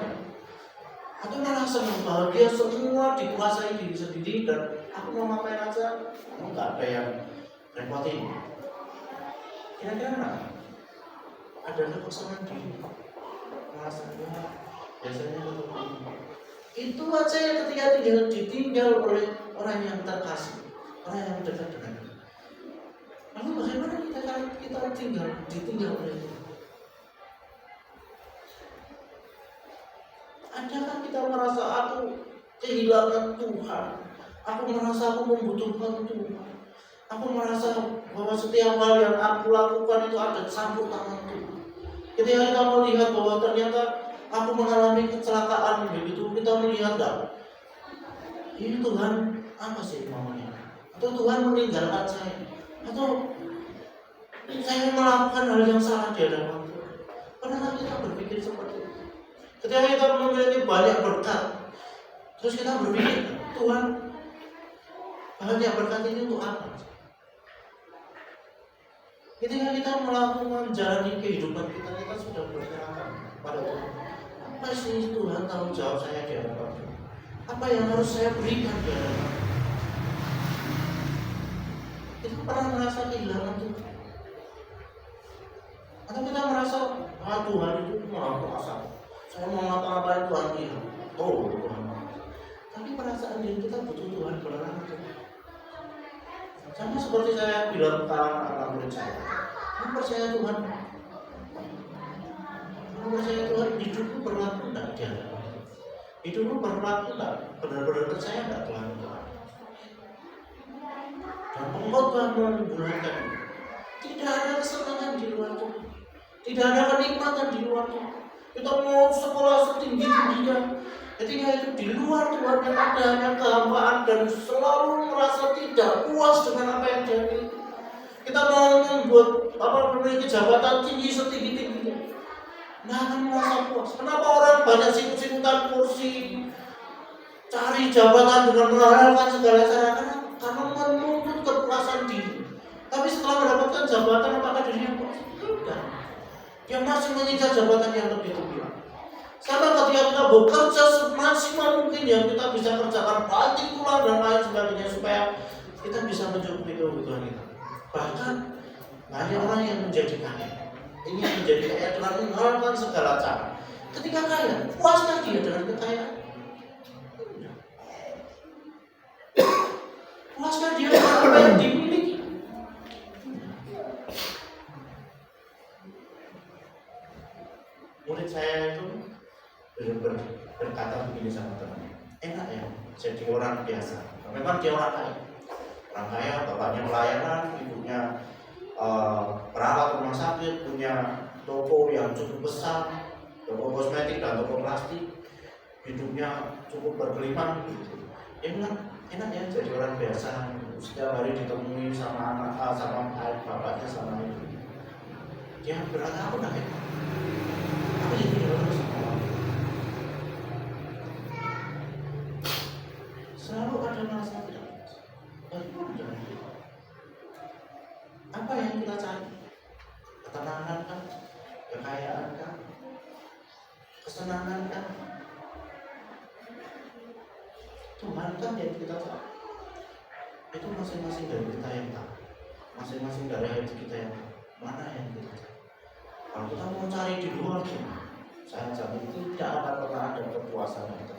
atau malah senang bahagia semua dikuasai diri sendiri dan aku mau ngapain aja, nggak ada yang repotin. Kira-kira ada kekosongan diri, rasanya biasanya itu aja yang ketika ditinggal oleh orang yang terkasih, orang yang dekat dengan kita. Lalu bagaimana kita ditinggal oleh itu? Adakah kita merasa aku kehilangan Tuhan? Aku merasa aku membutuhkan Tuhan. Aku merasa bahwa setiap hal yang aku lakukan itu ada campur tangan Tuhan. Ketika kita melihat bahwa ternyata aku mengalami kecelakaan begitu, kita melihat enggak? Ini Tuhan apa sih maunya? Atau Tuhan meninggalkan saya? Atau saya melakukan hal yang salah di hadapan Tuhan. Pernah kita berpikir seperti itu? Ketika kita memiliki banyak berkat, terus kita berpikir, Tuhan, banyak berkat ini untuk apa? Ketika kita melakukan menjalani kehidupan kita, kita sudah berserahkan pada Tuhan. Apa sih Tuhan tanggung jawab saya di hadapan Tuhan? Apa yang harus saya berikan di hadapan Tuhan? Kita pernah merasa kehilangan Tuhan? Atau kita merasa, Tuhan itu maha kuasa, saya mau ngapa-ngapain Tuhan dia. Oh Tuhan. Tapi perasaan diri kita butuh Tuhan beneran. Sama seperti saya bilang ke anak-anak murid saya, kamu percaya Tuhan? Kamu percaya Tuhan? Hidupku berlaku enggak dia? Hidupku berlaku enggak? Benar-benar percaya enggak Tuhan? Dan pengkhotbah membulatkan, tidak ada kesenangan di luar Tuhan, tidak ada kenikmatan di luar Tuhan. Kita mau sekolah setinggi-tingginya, ketika itu di luar Tuhan yang ada hanya kehambaan dan selalu merasa tidak puas dengan apa yang dia miliki. Kita mau membuat memiliki jabatan tinggi setinggi-tingginya, nggak akan merasa puas. Kenapa orang banyak sikut-sikutan kursi, cari jabatan dengan menghalalkan segala cara? Karena menuntut kepuasan diri. Tapi setelah mendapatkan jabatan, apakah dirinya puas? Tidak. Dia masih mengincar jabatan yang lebih tinggi. Karena ketika kita bekerja semaksimal mungkin yang kita bisa kerjakan, banting tulang dan lain sebagainya supaya kita bisa mencukupi kebutuhan kita. Bahkan banyak orang yang menjadi kaya, ini yang menjadi kaya dengan menghalalkan segala cara. Ketika kaya, puaskah dia dengan kekayaan? Puaskah dia dengan apa yang dimiliki? Murid saya itu berkata begini sama temannya, enak ya jadi orang biasa. Memang dia orang kaya, bapaknya pelayanan, ibunya perawat rumah sakit, punya toko yang cukup besar, toko kosmetik dan toko plastik, hidupnya cukup bergelimang gitu. Enak ya jadi orang biasa, setiap hari ditemui sama anak, sama bapaknya, sama ibu. Dia berkata, aku enggak enak, aku jadi orang sama orang. Selalu ada merasa tidak puas. Bagaimana dengan kita? Apa yang kita cari? Ketenangan kan? Kekayaan kan? Kesenangan kan? Tuhan kan yang kita tahu. Itu masing-masing dari kita yang tahu. Masing-masing dari hati kita yang tahu. Mana yang kita cari? Kalau kita mau cari di luar Tuhan, saya jamin tidak akan pernah ada kepuasan yang terlalu.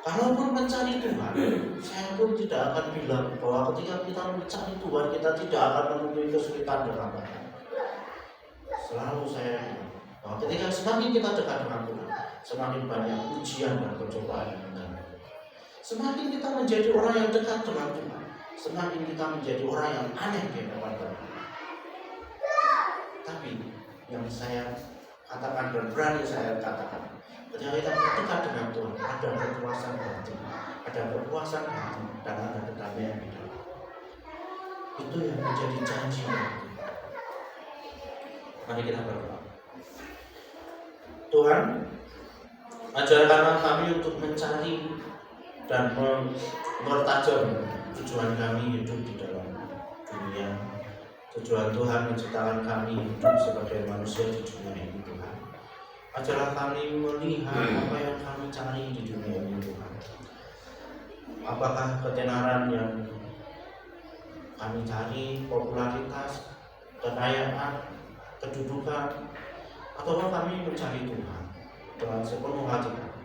Kalaupun mencari Tuhan, saya pun tidak akan bilang bahwa ketika kita mencari Tuhan, kita tidak akan menemui kesulitan dan hambatan. Selalu saya bilang bahwa ketika semakin kita dekat dengan Tuhan, semakin banyak ujian dan pencobaan yang datang. Semakin kita menjadi orang yang dekat dengan Tuhan, semakin kita menjadi orang yang aneh di hadapan Tuhan. Tapi yang saya katakan dan berani saya katakan, ketika kita dekat dengan Tuhan, ada kepuasan hati, dan ada kedamaian di dalam. Itu yang menjadi janji. Mari kita berdoa. Tuhan, ajarkanlah kami untuk mencari dan mempertajam tujuan kami hidup di dalam dunia. Tujuan Tuhan menciptakan kami hidup sebagai manusia di dunia ini, Tuhan. Ajarlah kami melihat apa yang kami cari di dunia ini, Tuhan. Apakah ketenaran yang kami cari, popularitas, kekayaan, kedudukan, atau kami mencari Tuhan dengan sepenuh hati kami.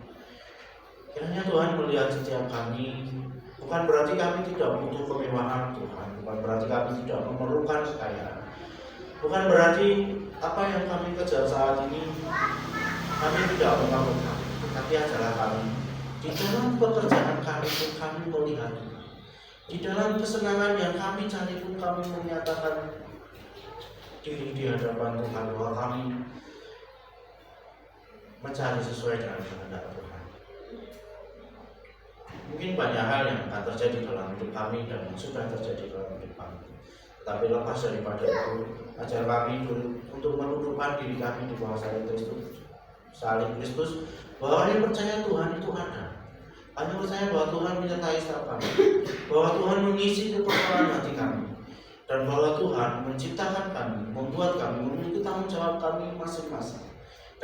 Kiranya Tuhan melihat setiap kami, bukan berarti kami tidak butuh kemewahan Tuhan, bukan berarti kami tidak memerlukan kekayaan, bukan berarti apa yang kami kejar saat ini kami tidak melakukan, tapi ajarlah kami di dalam pekerjaan kami pun kami melihat, di dalam kesenangan yang kami cari pun kami menyatakan diri di hadapan Tuhan bahwa kami mencari sesuai dengan kehendak Tuhan. Mungkin banyak hal yang akan terjadi dalam hidup kami dan sudah terjadi dalam hidup kami. Tapi lepas daripada itu, ajar kami untuk menundukkan diri kami di bawah salib Kristus, bahwa kami percaya Tuhan itu ada. Kami percaya bahwa Tuhan menyertai setiap kami, bahwa Tuhan mengisi kekosongan hati kami, dan bahwa Tuhan menciptakan kami, membuat kami memiliki tanggung jawab kami masing-masing.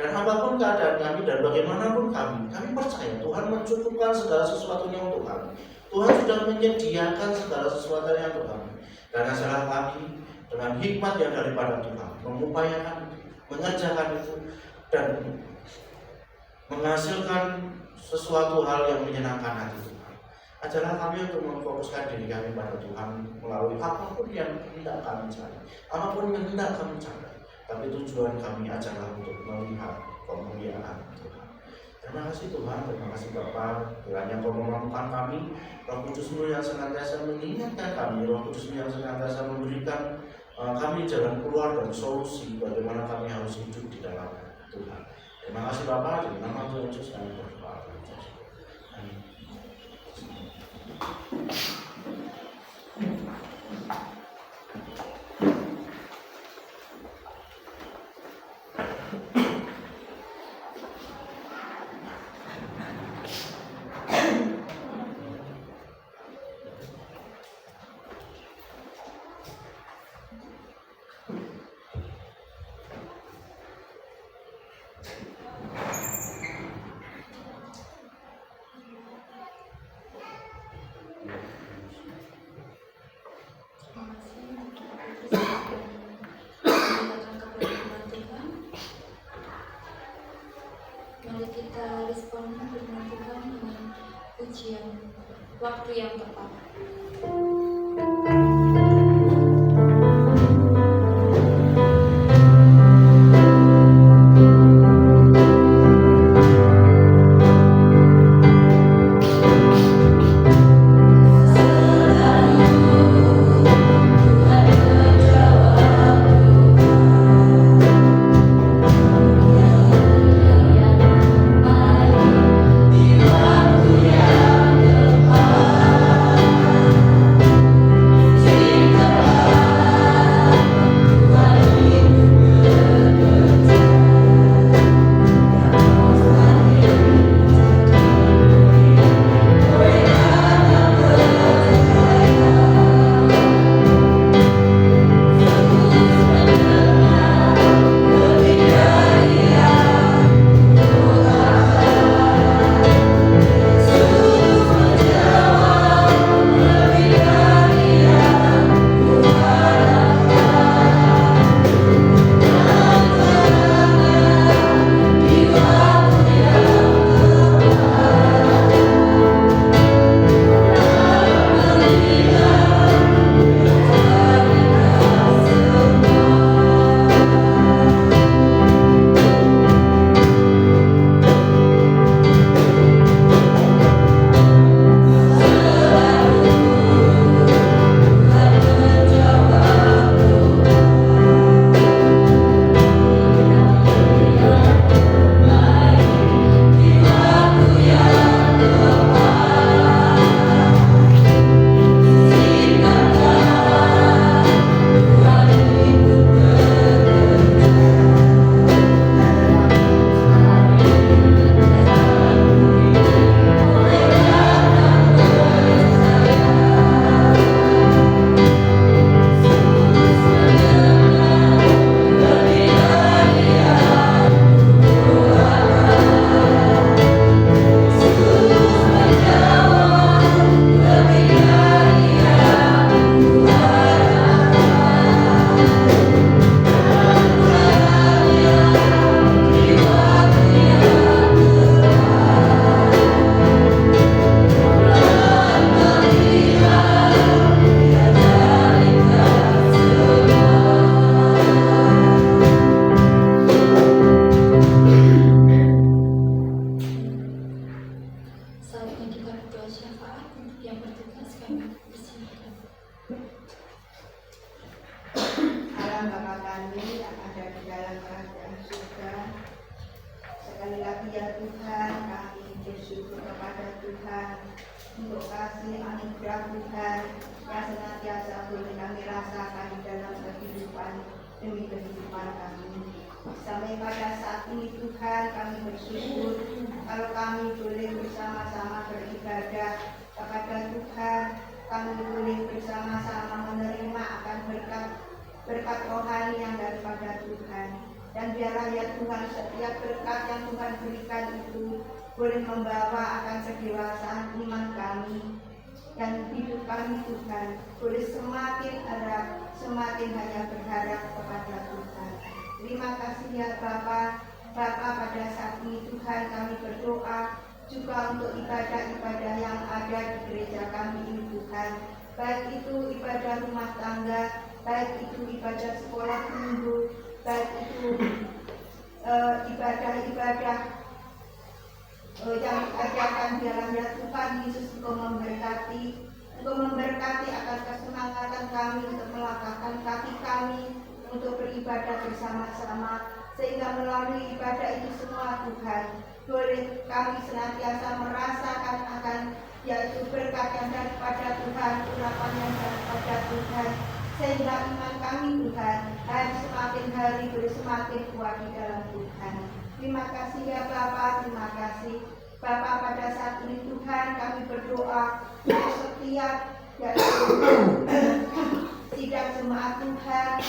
Dan apapun keadaan kami dan bagaimanapun kami percaya Tuhan mencukupkan segala sesuatunya untuk kami. Tuhan sudah menyediakan segala sesuatunya untuk kami. Dan ajarlah kami dengan hikmat yang daripada Tuhan mengupayakan, mengerjakan itu dan menghasilkan sesuatu hal yang menyenangkan hati Tuhan. Ajarlah kami untuk memfokuskan diri kami pada Tuhan melalui apapun yang hendak kami cari, apapun yang hendak kami capai. Tapi tujuan kami ajarlah untuk melihat kemuliaan Tuhan. Terima kasih Tuhan, terima kasih Bapa. Kiranya Kau memampukan kami, Roh Kudus-Mu yang senantiasa mengingatkan kami, Roh Kudus-Mu yang senantiasa memberikan kami jalan keluar dan solusi bagaimana kami harus hidup di dalam Tuhan. Terima kasih Bapa, di nama Tuhan Yesus kami berdoa. Amin. Mari kita respon firman Tuhan dengan pujian waktu yang tepat. Sekali lagi ya Tuhan, kami bersyukur kepada Tuhan untuk kasih anugerah Tuhan yang senantiasa boleh kami rasakan di dalam kehidupan demi kehidupan kami. Sampai pada saat ini Tuhan, kami bersyukur kalau kami boleh bersama-sama beribadah kepada Tuhan. Kami boleh bersama-sama menerima akan berkat rohani yang daripada Tuhan. Dan biarlah ya Tuhan, setiap berkat yang Tuhan berikan itu boleh membawa akan kedewasaan iman kami, dan hidup kami Tuhan boleh semakin erat, semakin hanya berharap kepada Tuhan. Terima kasih ya Bapa. Pada saat ini Tuhan, kami berdoa juga untuk ibadah-ibadah yang ada di gereja kami ini Tuhan, baik itu ibadah rumah tangga, baik itu ibadah sekolah minggu, baik itu ibadah-ibadah yang diadakan biarlah ya Tuhan Yesus Engkau memberkati akan kesemangatan kami untuk melangkahkan kaki kami untuk beribadah bersama-sama, sehingga melalui ibadah itu semua Tuhan boleh kami senantiasa merasakan akan yaitu berkat yang daripada Tuhan, urapan yang daripada Tuhan, sehingga iman kami Tuhan semakin hari boleh semakin kuat di dalam Tuhan. Terima kasih ya Bapa, terima kasih Bapa. Pada saat ini Tuhan, kami berdoa untuk setiap yaitu sidang jemaat Tuhan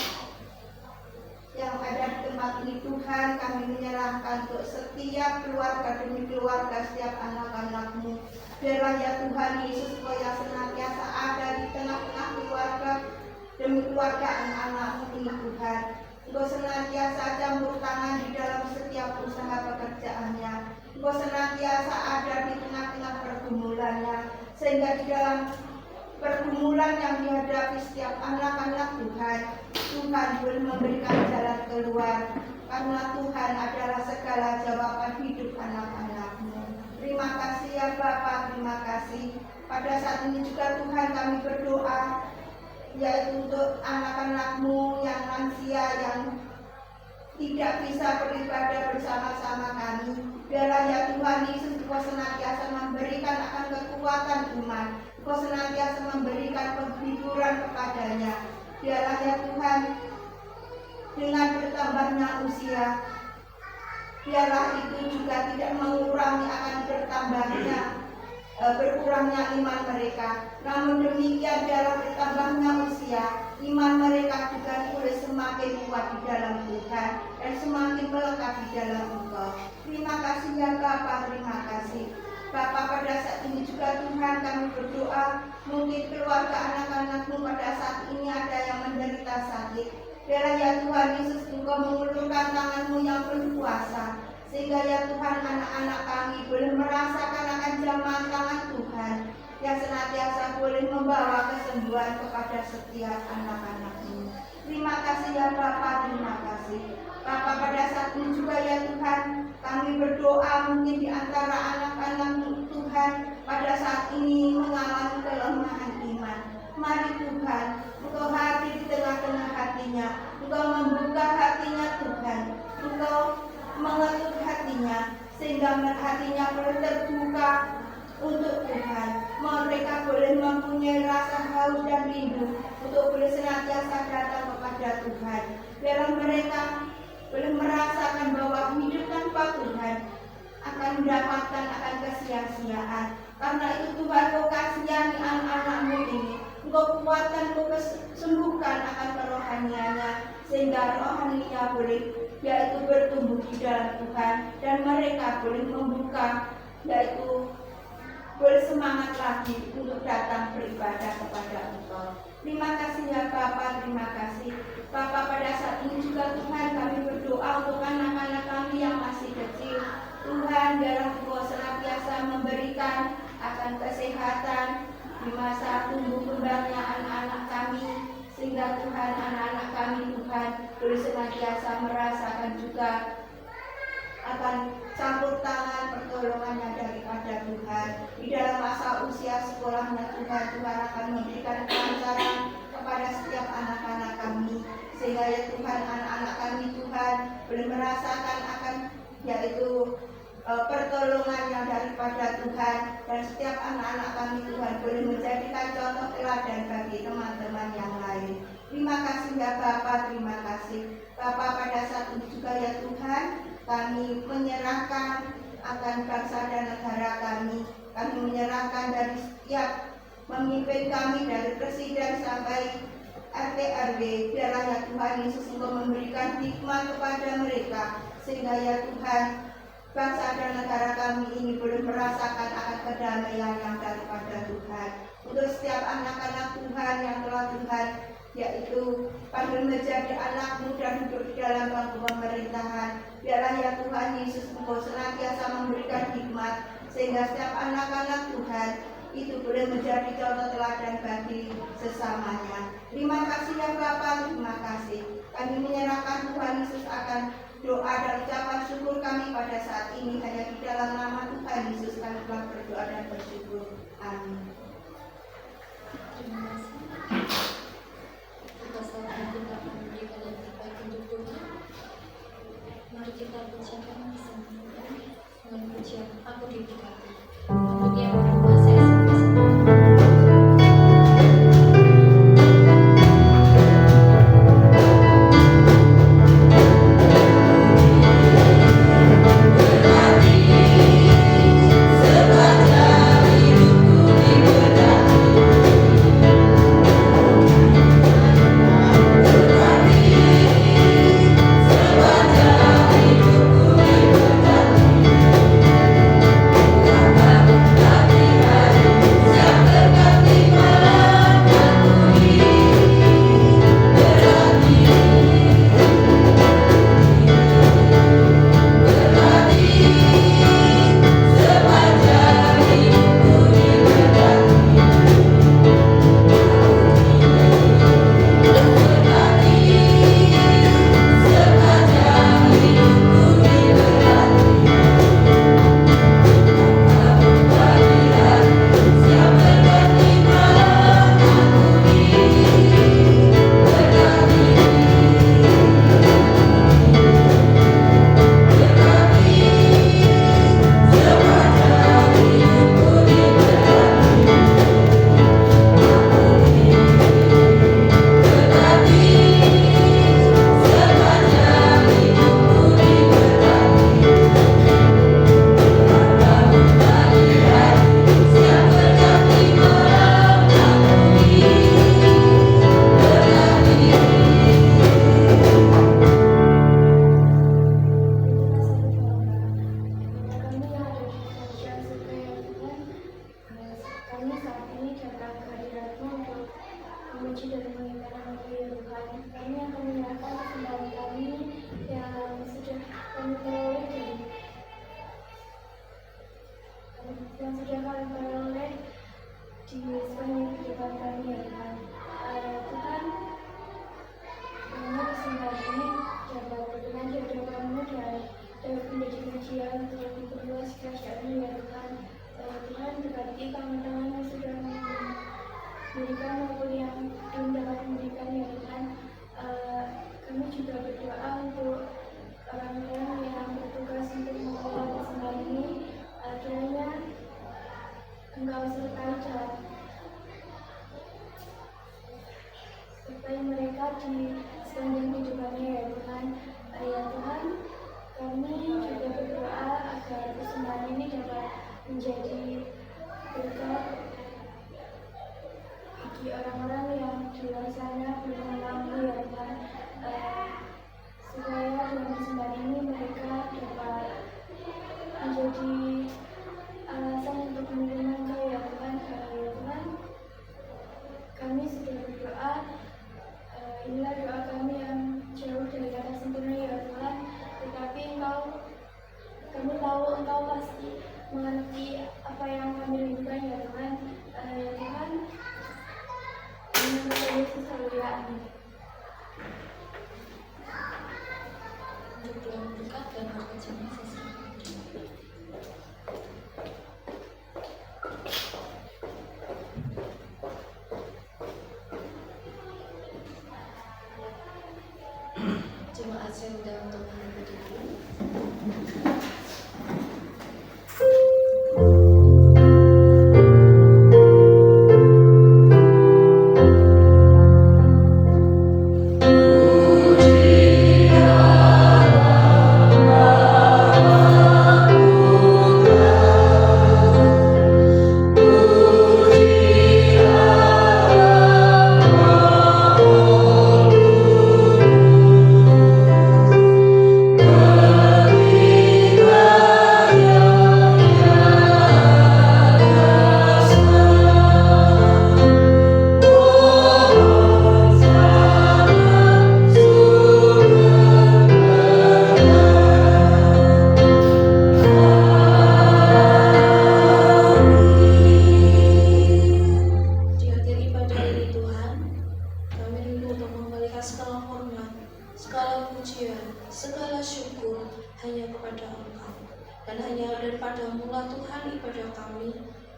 yang ada di tempat ini Tuhan, kami menyerahkan untuk setiap keluarga demi keluarga, setiap anak-anak-Mu. Biarlah ya Tuhan Yesus Engkau yang senantiasa ada di tengah-tengah keluarga demi keluarga anak-anak-Mu ini Tuhan. Engkau senantiasa campur tangan di dalam setiap usaha pekerjaannya. Engkau senantiasa ada di tengah-tengah pergumulannya, sehingga di dalam pergumulan yang dihadapi setiap anak-anak Tuhan boleh memberikan jalan keluar, karena Tuhan adalah segala jawaban hidup anak-anak-Mu. Terima kasih ya Bapa, terima kasih. Pada saat ini juga Tuhan kami berdoa yaitu untuk anak-anak-Mu yang lansia, yang tidak bisa beribadah bersama-sama kami. Biarlah ya Tuhan Yesus Engkau senantiasa memberikan akan kekuatan iman, Engkau senantiasa memberikan penghiburan kepadanya. Biarlah ya Tuhan, dengan bertambahnya usia, biarlah itu juga tidak mengurangi akan berkurangnya iman mereka. Namun demikian, biarlah bertambahnya usia, iman mereka juga boleh semakin kuat di dalam Tuhan dan semakin melekat di dalam Engkau. Terima kasih ya Bapa, terima kasih Bapa. Pada saat ini juga Tuhan kami berdoa, mungkin keluarga anak-anak-Mu pada saat ini ada yang menderita sakit. Biarlah ya Tuhan Yesus Engkau mengulurkan tangan-Mu yang penuh kuasa, sehingga ya Tuhan anak-anak kami boleh merasakan akan jamahan tangan Tuhan yang senantiasa boleh membawa kesembuhan kepada setiap anak-anak-Mu. Terima kasih ya Bapa, terima kasih Bapa. Pada saat ini juga ya Tuhan kami berdoa, mungkin di antara anak-anak Tuhan pada saat ini mengalami kelemahan iman. Mari Tuhan, Engkau hadir di tengah-tengah hatinya, Engkau membuka hatinya Tuhan, Engkau mengetuk hatinya, sehingga hatinya boleh terbuka untuk Tuhan. Mereka boleh mempunyai rasa haus dan rindu untuk boleh senantiasa datang kepada Tuhan. Biarlah mereka boleh merasakan bahwa hidup tanpa Tuhan akan mendapatkan akan kesia-siaan. Karena itu Tuhan, Kau kasihani anak-anak-Mu ini, Engkau kuatkan, Engkau sembuhkan akan kerohaniannya, sehingga rohaninya boleh yaitu bertumbuh di dalam Tuhan, dan mereka boleh membuka yaitu bersemangat lagi untuk datang beribadah kepada Engkau. Terima kasih ya Bapa, terima kasih Bapa. Pada saat ini juga Tuhan kami berdoa untuk anak-anak kami yang masih kecil. Tuhan, biarlah Engkau senantiasa memberikan akan kesehatan di masa tumbuh kembangnya anak-anak kami, sehingga Tuhan anak-anak kami Tuhan boleh senantiasa merasakan juga akan campur tangan pertolongannya daripada Tuhan. Di dalam masa usia sekolahnya Tuhan akan memberikan kelancaran kepada setiap anak-anak kami, sehingga ya Tuhan anak-anak kami Tuhan boleh merasakan akan yaitu pertolongan yang daripada Tuhan, dan setiap anak-anak kami Tuhan boleh menjadikan contoh teladan bagi teman-teman yang lain. Terima kasih ya Bapa, terima kasih Bapa. Pada saat ini juga ya Tuhan, kami menyerahkan akan bangsa dan negara kami menyerahkan dari setiap memimpin kami dari presiden sampai RT RW. Biarlah ya Tuhan Yesus Engkau memberikan hikmat kepada mereka, sehingga ya Tuhan bangsa dan negara kami ini boleh merasakan akan kedamaian yang daripada Tuhan. Untuk setiap anak-anak Tuhan yang telah Tuhan yaitu panggil menjadi anak-Mu dan duduk di dalam bangku pemerintahan, biarlah ya Tuhan Yesus Engkau senantiasa memberikan hikmat, sehingga setiap anak-anak Tuhan itu boleh menjadi contoh teladan bagi sesamanya. Terima kasih ya Bapa, terima kasih. Kami menyerahkan Tuhan Yesus akan doa dan ucapan syukur kami pada saat ini hanya di dalam nama Tuhan Yesus kami telah berdoa dan bersyukur. Amin. Terima kasih. Kita saat kita akan memberikan yang terbaik untuk Tuhan. Mari kita ucapkan bersama-sama dengan pujian Aku Diberkati. Untuk yang berdua saya supaya mereka di sepanjang kehidupannya ya Tuhan. Ya Tuhan, kami juga berdoa agar persembahan ini dapat menjadi berkat bagi orang-orang yang di luar sana belum mengenalmu ya Tuhan, supaya dengan persembahan ini mereka dapat menjadi alasan untuk menerima Engkau ya Tuhan. Ya Tuhan, kami sudah berdoa, inilah doa kami yang jauh dari kata sempurna ya Tuhan, tetapi kami tahu Engkau pasti mengerti apa yang kami rindukan ya Tuhan. Ya Tuhan, ini Tuhan Yesus haleluya, amin. Untuk doa berkat dan berkatnya sesi. Jemaat saya undang untuk mengikuti dulu.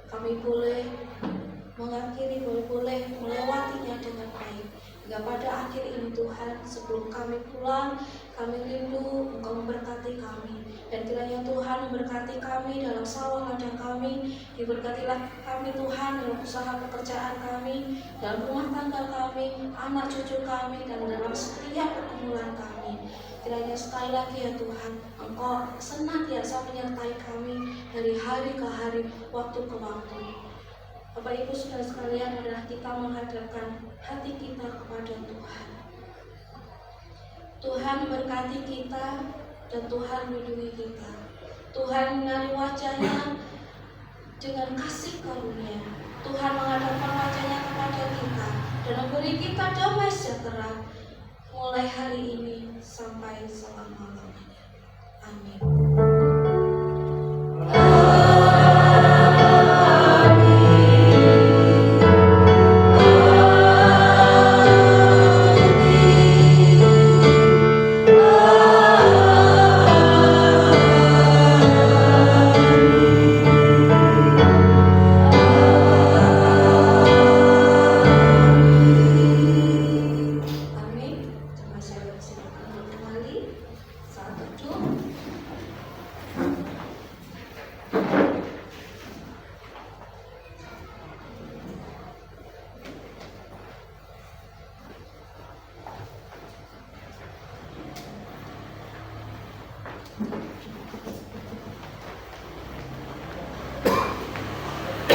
kami boleh mengakhiri, boleh melewatinya dengan baik. Hingga pada akhir ini Tuhan, sebelum kami pulang, kami rindu Engkau memberkati kami. Dan kiranya Tuhan memberkati kami dalam sawah ladang kami, diberkatilah kami Tuhan dalam usaha pekerjaan kami, dalam rumah tangga kami, anak cucu kami, dan dalam setiap pergumulan kami. Kiranya sekali lagi ya Tuhan, Engkau senantiasa menyertai kami dari hari ke hari, waktu ke waktu. Bapak Ibu Saudara sekalian, adalah kita menghadapkan hati kita kepada Tuhan. Tuhan memberkati kita dan Tuhan melindungi kita. Tuhan menyinari wajahnya dengan kasih karunia. Tuhan menghadapkan wajahnya kepada kita dan memberi kita damai sejahtera mulai hari ini sampai selama-lamanya. Amin.